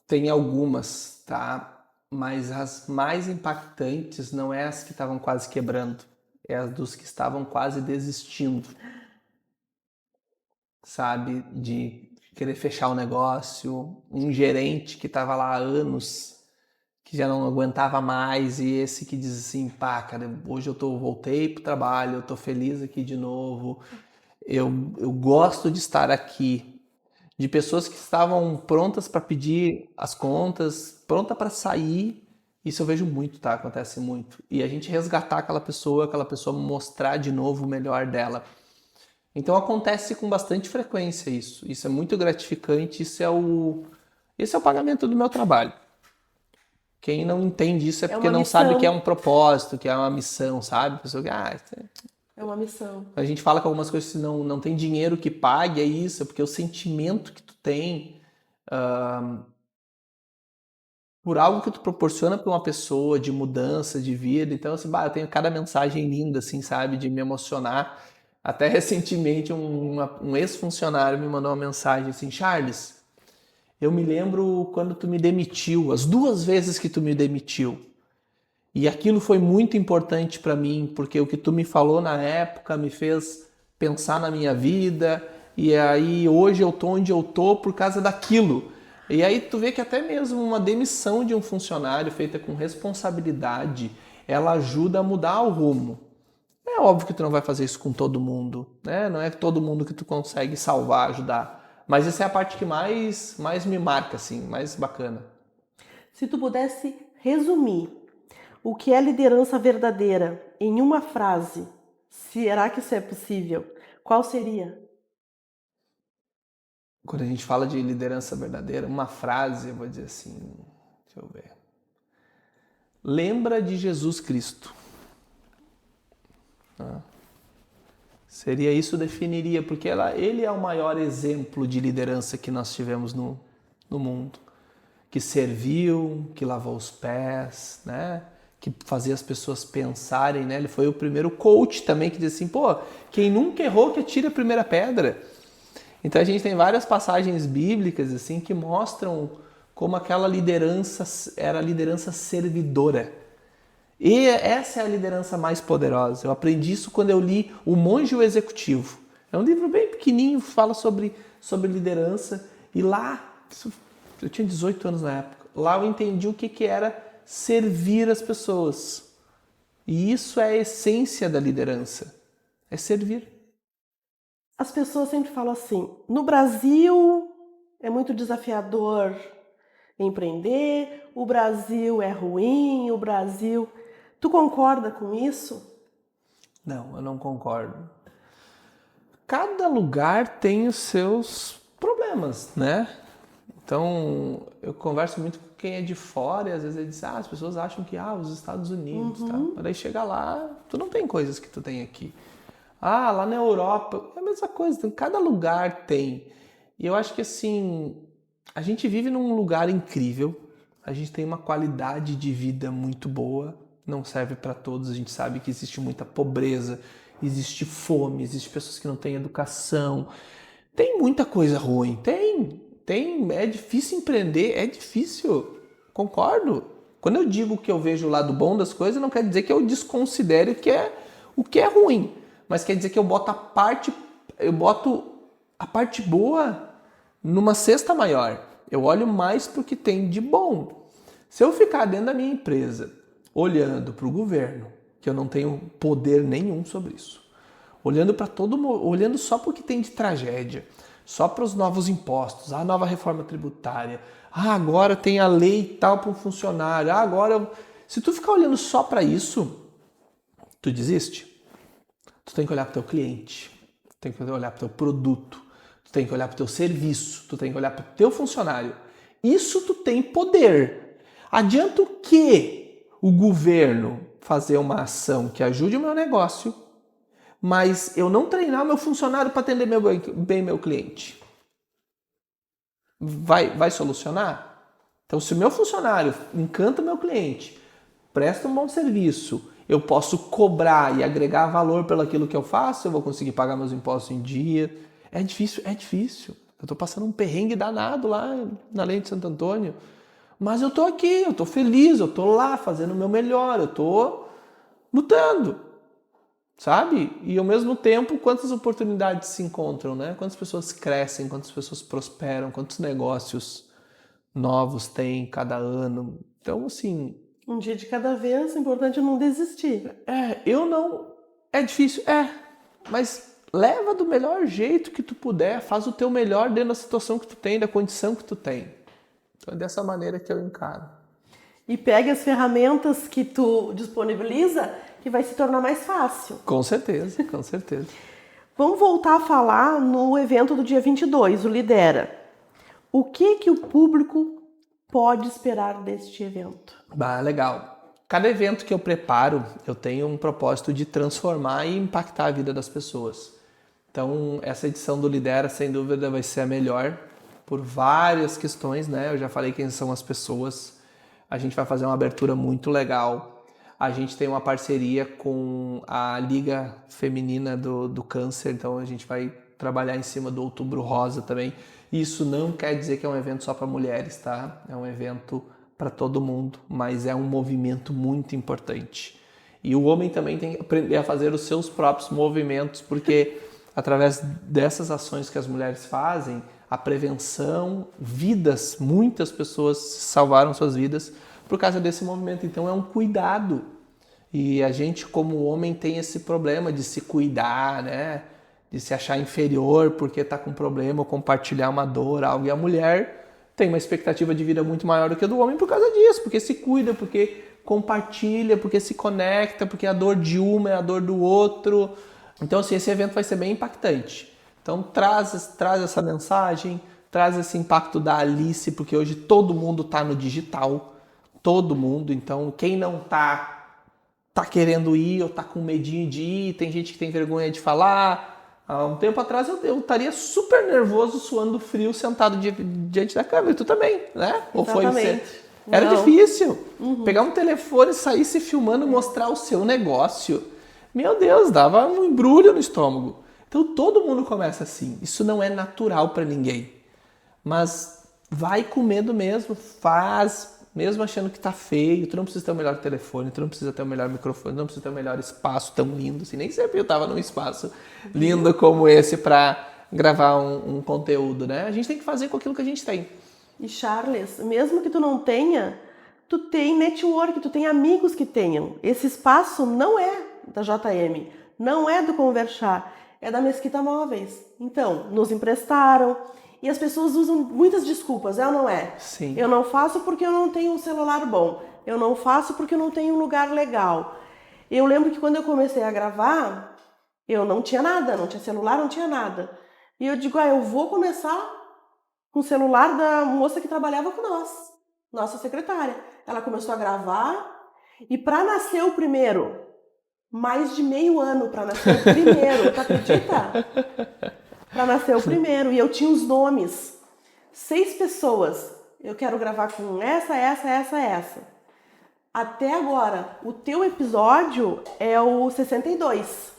Tem algumas, tá? Mas as mais impactantes não é as que estavam quase quebrando. É as dos que estavam quase desistindo. Sabe? De querer fechar o negócio. Um gerente que estava lá há anos, que já não aguentava mais, e esse que diz assim, pá, cara, hoje voltei pro trabalho, eu tô feliz aqui de novo, eu gosto de estar aqui. De pessoas que estavam prontas para pedir as contas, pronta para sair, isso eu vejo muito, tá? Acontece muito. E a gente resgatar aquela pessoa mostrar de novo o melhor dela. Então acontece com bastante frequência isso. Isso é muito gratificante, esse é o pagamento do meu trabalho. Quem não entende isso é porque não sabe que é um propósito, que é uma missão, sabe? A pessoa é uma missão. A gente fala que algumas coisas que não tem dinheiro que pague, é isso, é porque o sentimento que tu tem por algo que tu proporciona para uma pessoa de mudança de vida. Então, assim, eu tenho cada mensagem linda, assim, sabe? De me emocionar Até recentemente um ex-funcionário me mandou uma mensagem assim: Charles, eu me lembro quando tu me demitiu, as 2 vezes que tu me demitiu. E aquilo foi muito importante para mim, porque o que tu me falou na época me fez pensar na minha vida, e aí hoje eu tô onde eu tô por causa daquilo. E aí tu vê que até mesmo uma demissão de um funcionário feita com responsabilidade, ela ajuda a mudar o rumo. É óbvio que tu não vai fazer isso com todo mundo, né? Não é todo mundo que tu consegue salvar, ajudar. Mas essa é a parte que mais me marca, assim, mais bacana. Se tu pudesse resumir o que é liderança verdadeira em uma frase, será que isso é possível? Qual seria? Quando a gente fala de liderança verdadeira, uma frase, eu vou dizer assim, deixa eu ver. Lembra de Jesus Cristo. Seria isso, definiria, porque ele é o maior exemplo de liderança que nós tivemos no mundo. Que serviu, que lavou os pés, né? Que fazia as pessoas pensarem, né? Ele foi o primeiro coach também que disse assim, pô, quem nunca errou que atire a primeira pedra. Então a gente tem várias passagens bíblicas assim que mostram como aquela liderança era a liderança servidora. E essa é a liderança mais poderosa. Eu aprendi isso quando eu li O Monge e o Executivo. É um livro bem pequenininho, fala sobre liderança. E lá, eu tinha 18 anos na época, lá eu entendi o que era servir as pessoas. E isso é a essência da liderança, é servir. As pessoas sempre falam assim, no Brasil é muito desafiador empreender, o Brasil é ruim, o Brasil... Tu concorda com isso? Não, eu não concordo. Cada lugar tem os seus problemas, né? Então, eu converso muito com quem é de fora e às vezes ele diz, as pessoas acham que, os Estados Unidos, tá? Mas aí chega lá, tu não tem coisas que tu tem aqui. Lá na Europa, é a mesma coisa, então, cada lugar tem. E eu acho que assim, a gente vive num lugar incrível, a gente tem uma qualidade de vida muito boa, não serve para todos, a gente sabe que existe muita pobreza, existe fome, existe pessoas que não têm educação, tem muita coisa ruim, tem, é difícil empreender, é difícil, concordo. Quando eu digo que eu vejo o lado bom das coisas, não quer dizer que eu desconsidere o que é ruim, mas quer dizer que eu boto a parte boa numa cesta maior. Eu olho mais pro que tem de bom. Se eu ficar dentro da minha empresa, olhando para o governo, que eu não tenho poder nenhum sobre isso, olhando para todo mundo, olhando só para o que tem de tragédia, só para os novos impostos, a nova reforma tributária, agora tem a lei tal para um funcionário, se tu ficar olhando só para isso, tu desiste. Tu tem que olhar para o teu cliente, tu tem que olhar para o teu produto, tu tem que olhar para o teu serviço, tu tem que olhar para o teu funcionário. Isso tu tem poder. Adianta o quê? O governo fazer uma ação que ajude o meu negócio, mas eu não treinar meu funcionário para atender bem meu cliente. Vai solucionar? Então, se o meu funcionário encanta meu cliente, presta um bom serviço, eu posso cobrar e agregar valor pelo aquilo que eu faço, eu vou conseguir pagar meus impostos em dia. É difícil. Eu estou passando um perrengue danado lá na Lei de Santo Antônio. Mas eu tô aqui, eu tô feliz, eu tô lá fazendo o meu melhor, eu tô lutando, sabe? E ao mesmo tempo, quantas oportunidades se encontram, né? Quantas pessoas crescem, quantas pessoas prosperam, quantos negócios novos tem cada ano. Então, assim... Um dia de cada vez, é importante não desistir. É difícil, mas leva do melhor jeito que tu puder, faz o teu melhor dentro da situação que tu tem, da condição que tu tem. Então é dessa maneira que eu encaro. E pega as ferramentas que tu disponibiliza, que vai se tornar mais fácil. Com certeza, com certeza. Vamos voltar a falar no evento do dia 22, o Lidera. O que o público pode esperar deste evento? Legal. Cada evento que eu preparo, eu tenho um propósito de transformar e impactar a vida das pessoas. Então, essa edição do Lidera, sem dúvida, vai ser a melhor por várias questões, né? Eu já falei quem são as pessoas. A gente vai fazer uma abertura muito legal. A gente tem uma parceria com a Liga Feminina do Câncer, então a gente vai trabalhar em cima do Outubro Rosa também. Isso não quer dizer que é um evento só para mulheres, tá? É um evento para todo mundo, mas é um movimento muito importante. E o homem também tem que aprender a fazer os seus próprios movimentos, porque através dessas ações que as mulheres fazem, a prevenção, vidas, muitas pessoas salvaram suas vidas por causa desse movimento. Então é um cuidado. E a gente, como homem, tem esse problema de se cuidar, né? De se achar inferior porque está com problema, ou compartilhar uma dor, algo. E a mulher tem uma expectativa de vida muito maior do que a do homem por causa disso, porque se cuida, porque compartilha, porque se conecta, porque a dor de uma é a dor do outro. Então, assim, esse evento vai ser bem impactante. Então, traz essa mensagem, traz esse impacto da Alice, porque hoje todo mundo está no digital, todo mundo. Então, quem não tá querendo ir ou tá com medinho de ir, tem gente que tem vergonha de falar. Há um tempo atrás eu estaria super nervoso, suando frio, sentado diante da câmera. E tu também, né? Ou Exatamente. Era Não. difícil. Pegar um telefone, sair se filmando, mostrar o seu negócio. Meu Deus, dava um embrulho no estômago. Então todo mundo começa assim. Isso não é natural para ninguém. Mas vai com medo mesmo, faz, mesmo achando que tá feio. Tu não precisa ter o melhor telefone, tu não precisa ter o melhor microfone, tu não precisa ter o melhor espaço tão lindo assim. Nem sempre eu tava num espaço lindo como esse para gravar um conteúdo, né? A gente tem que fazer com aquilo que a gente tem. E Charles, mesmo que tu não tenha, tu tem network, tu tem amigos que tenham. Esse espaço não é da JM, não é do Conversar, é da Mesquita Móveis. Então, nos emprestaram e as pessoas usam muitas desculpas, é ou não é? Sim. Eu não faço porque eu não tenho um celular bom, eu não faço porque eu não tenho um lugar legal. Eu lembro que quando eu comecei a gravar, eu não tinha nada, não tinha celular, não tinha nada. E eu digo, eu vou começar com o celular da moça que trabalhava com nós, nossa secretária. Ela começou a gravar e para nascer o primeiro, mais de meio ano para nascer o primeiro, tu acredita? Para nascer o primeiro. E eu tinha os nomes, 6 pessoas. Eu quero gravar com essa. Até agora, o teu episódio é o 62.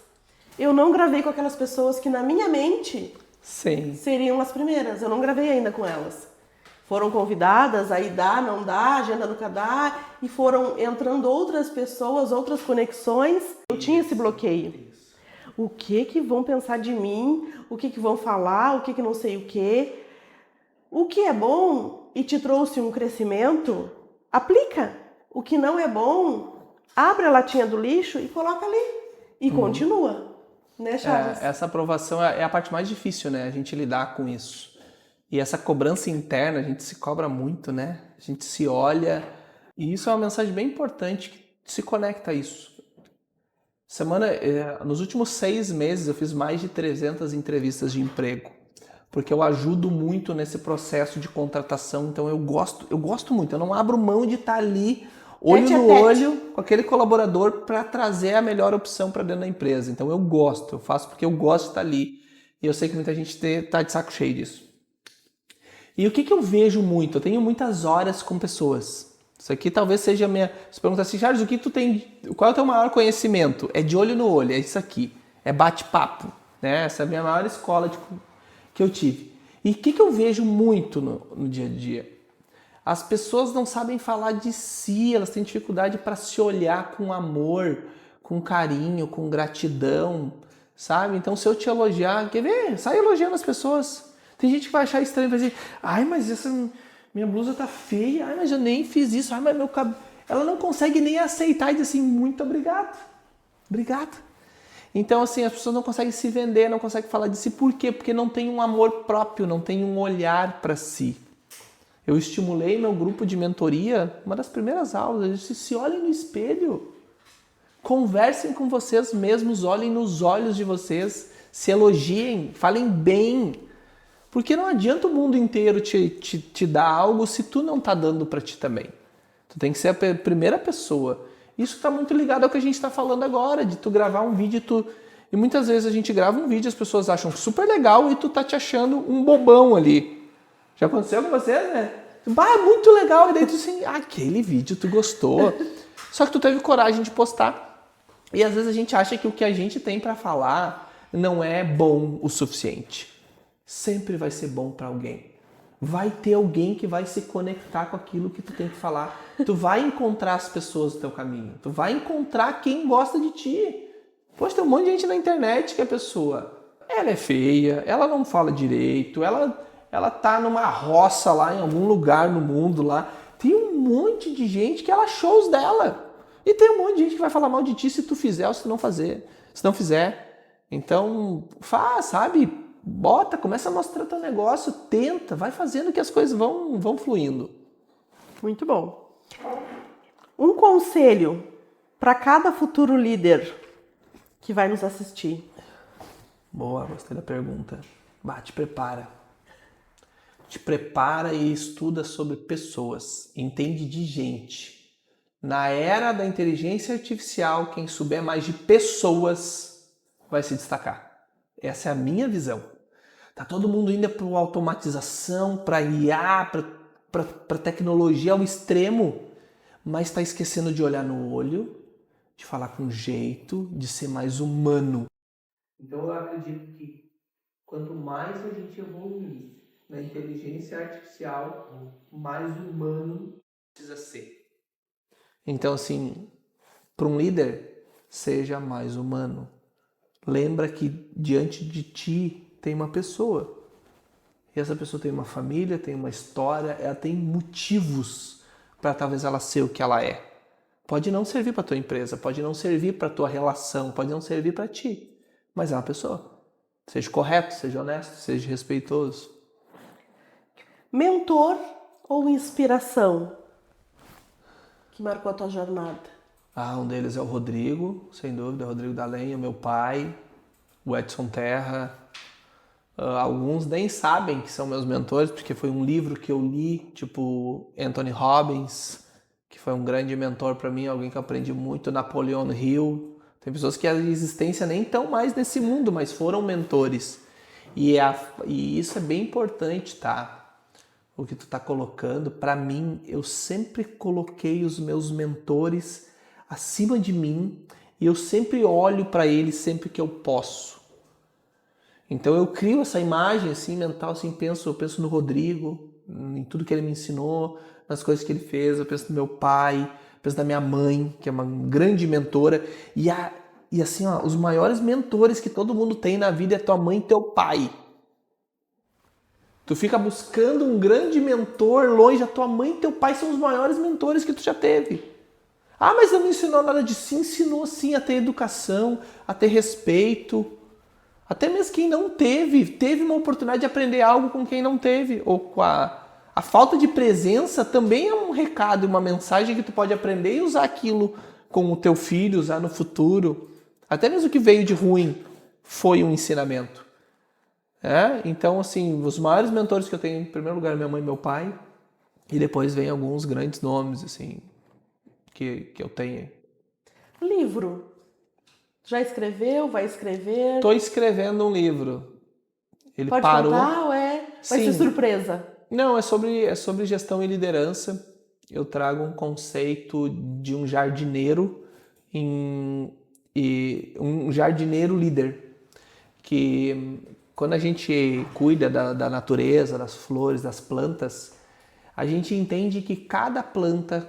Eu não gravei com aquelas pessoas que na minha mente... Sim. seriam as primeiras, eu não gravei ainda com elas. Foram convidadas, aí dá, não dá, agenda nunca dá, e foram entrando outras pessoas, outras conexões. Eu tinha esse bloqueio. O que vão pensar de mim? O que vão falar? O que não sei o quê? O que é bom e te trouxe um crescimento, aplica. O que não é bom, abre a latinha do lixo e coloca ali. E continua. Né, Charles? Essa aprovação é a parte mais difícil, né? A gente lidar com isso. E essa cobrança interna, a gente se cobra muito, né? A gente se olha. E isso é uma mensagem bem importante que se conecta a isso. Nos últimos 6 meses, eu fiz mais de 300 entrevistas de emprego. Porque eu ajudo muito nesse processo de contratação. Então eu gosto muito. Eu não abro mão de estar ali olho no olho com aquele colaborador para trazer a melhor opção para dentro da empresa. Então eu faço porque eu gosto de estar ali. E eu sei que muita gente está de saco cheio disso. E o que eu vejo muito? Eu tenho muitas horas com pessoas. Isso aqui talvez seja a minha... Você pergunta assim, Charles, o que tu tem... Qual é o teu maior conhecimento? É de olho no olho, é isso aqui. É bate-papo. Né? Essa é a minha maior escola que eu tive. E o que eu vejo muito no dia a dia? As pessoas não sabem falar de si, elas têm dificuldade para se olhar com amor, com carinho, com gratidão, sabe? Então, se eu te elogiar, quer ver? Sai elogiando as pessoas. Tem gente que vai achar estranho, vai dizer, ai, mas essa minha blusa tá feia, ai, mas eu nem fiz isso, ai, mas meu cabelo... Ela não consegue nem aceitar e dizer assim, muito obrigado. Obrigado. Então, assim, as pessoas não conseguem se vender, não conseguem falar de si. Por quê? Porque não tem um amor próprio, não tem um olhar para si. Eu estimulei meu grupo de mentoria, uma das primeiras aulas, eu disse, se olhem no espelho, conversem com vocês mesmos, olhem nos olhos de vocês, se elogiem, falem bem, porque não adianta o mundo inteiro te dar algo se tu não tá dando para ti também. Tu tem que ser a primeira pessoa. Isso está muito ligado ao que a gente está falando agora, de tu gravar um vídeo e muitas vezes a gente grava um vídeo, as pessoas acham super legal e tu tá te achando um bobão ali. Já aconteceu com você, né? É muito legal. E daí tu assim, aquele vídeo tu gostou. Só que tu teve coragem de postar. E às vezes a gente acha que o que a gente tem para falar não é bom o suficiente. Sempre vai ser bom para alguém. Vai ter alguém que vai se conectar com aquilo que tu tem que falar. Tu vai encontrar as pessoas do teu caminho. Tu vai encontrar quem gosta de ti. Poxa, tem um monte de gente na internet que a pessoa, ela é feia, ela não fala direito, ela tá numa roça lá em algum lugar no mundo lá. Tem um monte de gente que ela achou os dela. E tem um monte de gente que vai falar mal de ti se tu fizer ou se tu não fazer. Se não fizer. Então, faz, sabe? Bota, começa a mostrar teu negócio, tenta, vai fazendo que as coisas vão fluindo. Muito bom. Um conselho para cada futuro líder que vai nos assistir. Boa, gostei da pergunta. Te prepara. Te prepara e estuda sobre pessoas. Entende de gente. Na era da inteligência artificial, quem souber mais de pessoas vai se destacar. Essa é a minha visão. Tá todo mundo indo para automatização, para IA, para tecnologia ao extremo, mas está esquecendo de olhar no olho, de falar com jeito, de ser mais humano. Então eu acredito que quanto mais a gente evoluir na inteligência artificial, mais humano precisa ser. Então assim, para um líder, seja mais humano. Lembra que diante de ti tem uma pessoa. E essa pessoa tem uma família, tem uma história, ela tem motivos para talvez ela ser o que ela é. Pode não servir para tua empresa, pode não servir para tua relação, pode não servir para ti, mas é uma pessoa. Seja correto, seja honesto, seja respeitoso. Mentor ou inspiração que marcou a tua jornada? Um deles é o Rodrigo, sem dúvida, o Rodrigo da Lenha, meu pai, o Edson Terra. Alguns nem sabem que são meus mentores, porque foi um livro que eu li, tipo Anthony Robbins, que foi um grande mentor para mim, alguém que eu aprendi muito, Napoleon Hill. Tem pessoas que a existência nem estão mais nesse mundo, mas foram mentores. E isso é bem importante, tá? O que tu tá colocando, para mim, eu sempre coloquei os meus mentores acima de mim e eu sempre olho para eles sempre que eu posso. Então eu crio essa imagem assim mental, assim, eu penso no Rodrigo, em tudo que ele me ensinou, nas coisas que ele fez, eu penso no meu pai, penso na minha mãe, que é uma grande mentora, e assim, ó, os maiores mentores que todo mundo tem na vida é tua mãe e teu pai. Tu fica buscando um grande mentor longe, a tua mãe e teu pai são os maiores mentores que tu já teve. Mas não me ensinou nada disso. Sim, ensinou sim a ter educação, a ter respeito. Até mesmo quem não teve uma oportunidade de aprender algo com quem não teve. Ou com a falta de presença também é um recado, uma mensagem que tu pode aprender e usar aquilo com o teu filho, usar no futuro. Até mesmo o que veio de ruim foi um ensinamento. Então, assim, os maiores mentores que eu tenho, em primeiro lugar, minha mãe e meu pai. E depois vem alguns grandes nomes, assim, que eu tenho. Livro. Já escreveu? Vai escrever? Estou escrevendo um livro. Ele Pode parou. contar ou vai ser surpresa? Não, é sobre gestão e liderança. Eu trago um conceito de um jardineiro e um jardineiro líder. Que quando a gente cuida da natureza, das flores, das plantas, a gente entende que cada planta,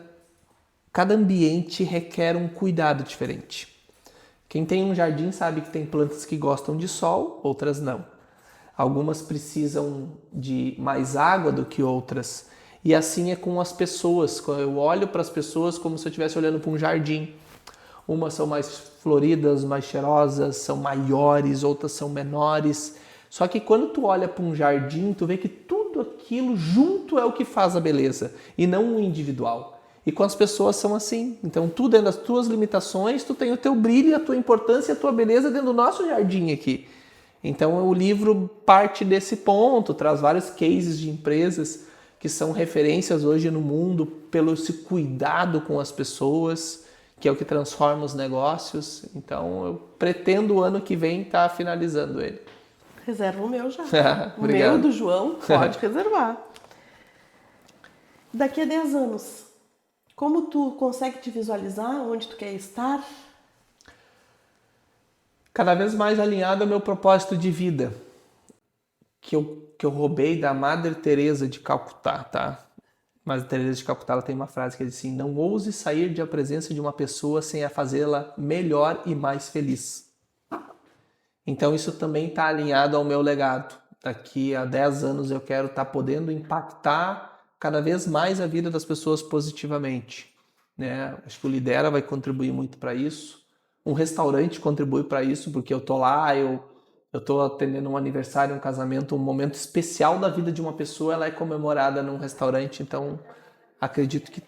cada ambiente requer um cuidado diferente. Quem tem um jardim sabe que tem plantas que gostam de sol, outras não. Algumas precisam de mais água do que outras. E assim é com as pessoas. Eu olho para as pessoas como se eu estivesse olhando para um jardim. Umas são mais floridas, mais cheirosas, são maiores, outras são menores. Só que quando tu olha para um jardim, tu vê que tudo aquilo junto é o que faz a beleza, e não o individual. E com as pessoas são assim. Então, tu dentro das tuas limitações, tu tem o teu brilho, a tua importância, a tua beleza dentro do nosso jardim aqui. Então, o livro parte desse ponto, traz vários cases de empresas que são referências hoje no mundo pelo esse cuidado com as pessoas, que é o que transforma os negócios. Então, eu pretendo o ano que vem estar finalizando ele. Reserva o meu já. O Obrigado. meu do João, pode reservar. Daqui a 10 anos, Como tu consegue te visualizar? Onde tu quer estar? Cada vez mais alinhado ao meu propósito de vida, que eu roubei da Madre Teresa de Calcutá, tá? Madre Teresa de Calcutá, ela tem uma frase que diz assim: não ouse sair da presença de uma pessoa sem a fazê-la melhor e mais feliz. Então isso também está alinhado ao meu legado. Daqui a 10 anos eu quero estar podendo impactar cada vez mais a vida das pessoas positivamente, né? Acho que o Lidera vai contribuir muito para isso. Um restaurante contribui para isso, porque eu tô lá, eu tô atendendo um aniversário, um casamento, um momento especial da vida de uma pessoa, ela é comemorada num restaurante. Então acredito que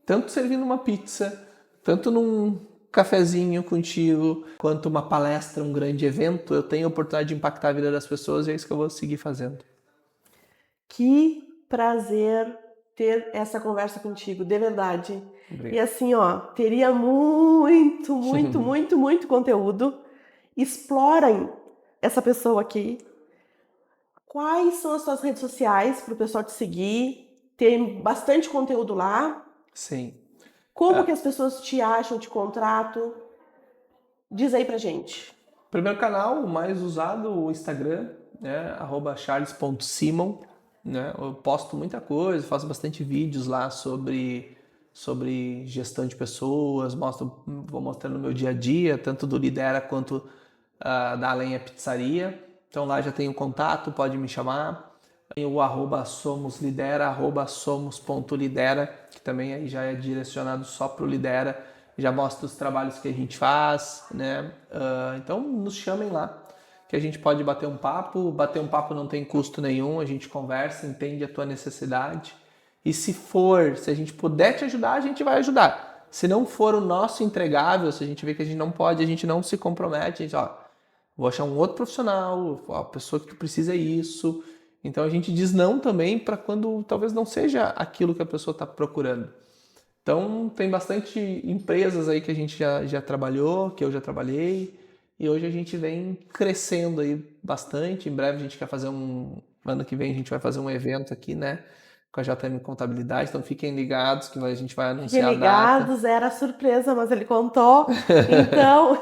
tanto servindo uma pizza, tanto num cafezinho contigo, quanto uma palestra, um grande evento, eu tenho a oportunidade de impactar a vida das pessoas e é isso que eu vou seguir fazendo. Que prazer ter essa conversa contigo, de verdade. Obrigado. E assim, ó, teria muito, muito, muito, muito conteúdo. Explorem essa pessoa aqui. Quais são as suas redes sociais para o pessoal te seguir? Tem bastante conteúdo lá. Sim. Como que as pessoas te acham, te contratam? Diz aí pra gente. Primeiro canal, o mais usado, o Instagram, né? @charles.simon, né? Eu posto muita coisa, faço bastante vídeos lá sobre gestão de pessoas, vou mostrando o meu dia a dia, tanto do Lidera quanto da Lenha Pizzaria. Então lá já tem o contato, pode me chamar. Tem o @somoslidera, @somos.lidera, que também aí já é direcionado só para o Lidera, já mostra os trabalhos que a gente faz, né? Então nos chamem lá, que a gente pode bater um papo não tem custo nenhum, a gente conversa, entende a tua necessidade, e se a gente puder te ajudar, a gente vai ajudar. Se não for o nosso entregável, se a gente vê que a gente não pode, a gente não se compromete, a gente, vou achar um outro profissional, a pessoa que tu precisa é isso. Então a gente diz não também para quando talvez não seja aquilo que a pessoa está procurando. Então tem bastante empresas aí que a gente já trabalhou, que eu já trabalhei, e hoje a gente vem crescendo aí bastante. Em breve a gente quer fazer ano que vem a gente vai fazer um evento aqui, né? Com a JM Contabilidade, então fiquem ligados que a gente vai anunciar Fiquem ligados, era surpresa, mas ele contou. Então,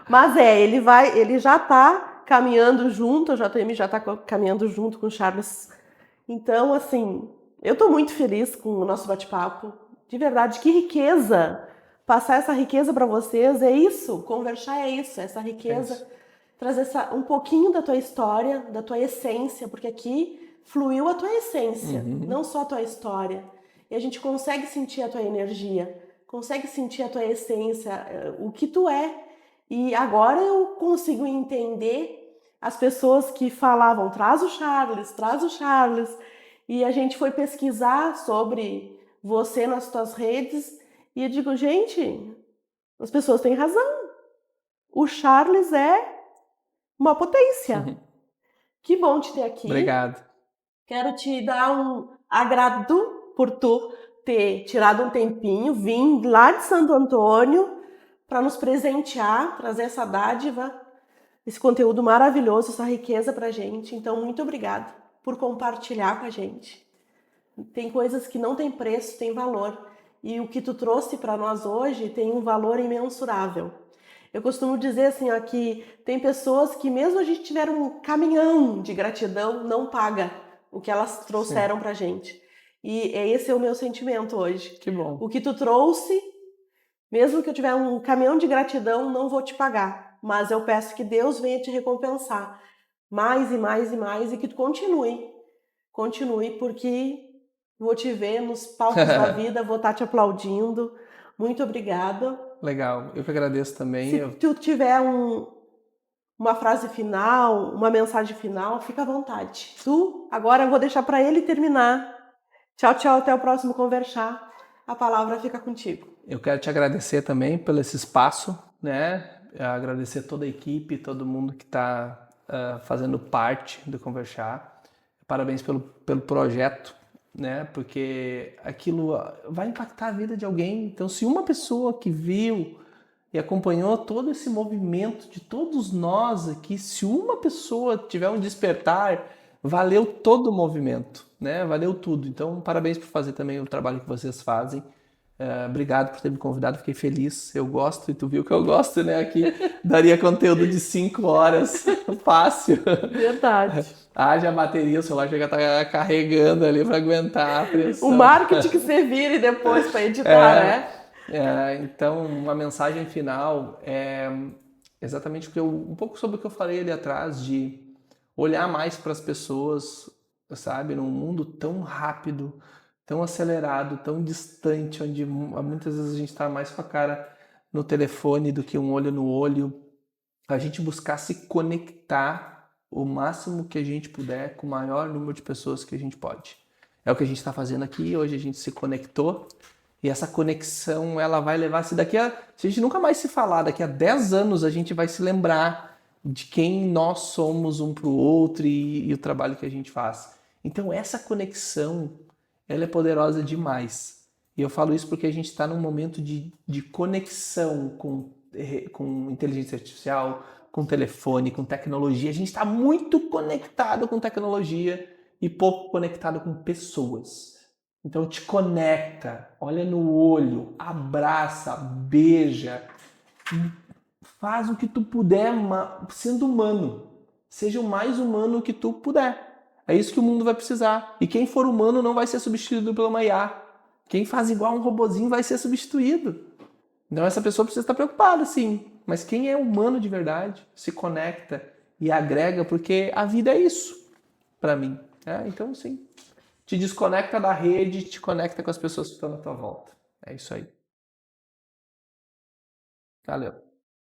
mas ele já está caminhando junto, a JM já está caminhando junto com o Charles. Então, assim, eu estou muito feliz com o nosso bate-papo. De verdade, que riqueza! Passar essa riqueza para vocês é isso, conversar é isso, essa riqueza, trazer um pouquinho da tua história, da tua essência, porque aqui fluiu a tua essência, não só a tua história. E a gente consegue sentir a tua energia, consegue sentir a tua essência, o que tu é. E agora eu consigo entender as pessoas que falavam, traz o Charles. E a gente foi pesquisar sobre você nas tuas redes e eu digo, gente, as pessoas têm razão. O Charles é uma potência. Que bom te ter aqui. Obrigado. Quero te dar um agrado por tu ter tirado um tempinho, vim lá de Santo Antônio para nos presentear, trazer essa dádiva, esse conteúdo maravilhoso, essa riqueza pra gente. Então, muito obrigada por compartilhar com a gente. Tem coisas que não tem preço, tem valor. E o que tu trouxe para nós hoje tem um valor imensurável. Eu costumo dizer assim, ó, que tem pessoas que mesmo a gente tiver um caminhão de gratidão, não paga o que elas trouxeram pra gente. E esse é o meu sentimento hoje. Que bom. O que tu trouxe, mesmo que eu tiver um caminhão de gratidão, não vou te pagar. Mas eu peço que Deus venha te recompensar mais e mais e mais e que tu continue. Continue, porque vou te ver nos palcos da vida, vou estar te aplaudindo. Muito obrigada. Legal, eu que agradeço também. Se tu tiver uma frase final, uma mensagem final, fica à vontade. Agora eu vou deixar para ele terminar. Tchau, tchau, até o próximo Conversar. A palavra fica contigo. Eu quero te agradecer também pelo esse espaço, né? Agradecer toda a equipe, todo mundo que está fazendo parte do Conversar. Parabéns pelo projeto, né? Porque aquilo vai impactar a vida de alguém. Então, se uma pessoa que viu e acompanhou todo esse movimento de todos nós aqui, se uma pessoa tiver um despertar, valeu todo o movimento, né? Valeu tudo. Então, parabéns por fazer também o trabalho que vocês fazem. Obrigado por ter me convidado, fiquei feliz. Eu gosto e tu viu que eu gosto, né? Aqui daria conteúdo de 5 horas, fácil. Verdade. Haja bateria, o celular chega a estar carregando ali para aguentar a pressão. O marketing que você vire depois para editar, né? Então, uma mensagem final é exatamente um pouco sobre o que eu falei ali atrás, de olhar mais para as pessoas, sabe? Num mundo tão rápido, tão acelerado, tão distante, onde muitas vezes a gente está mais com a cara no telefone do que um olho no olho. A gente buscar se conectar o máximo que a gente puder com o maior número de pessoas que a gente pode. É o que a gente está fazendo aqui, hoje a gente se conectou e essa conexão ela vai levar, se a gente nunca mais se falar, daqui a 10 anos a gente vai se lembrar de quem nós somos um para o outro e o trabalho que a gente faz. Então essa conexão, ela é poderosa demais. E eu falo isso porque a gente está num momento de conexão com inteligência artificial, com telefone, com tecnologia. A gente está muito conectado com tecnologia e pouco conectado com pessoas. Então te conecta, olha no olho, abraça, beija, faz o que tu puder sendo humano. Seja o mais humano que tu puder. É isso que o mundo vai precisar. E quem for humano não vai ser substituído pela uma IA. Quem faz igual um robozinho vai ser substituído. Então essa pessoa precisa estar preocupada, sim. Mas quem é humano de verdade se conecta e agrega, porque a vida é isso para mim. Então, sim. Te desconecta da rede, te conecta com as pessoas que estão na tua volta. É isso aí. Valeu.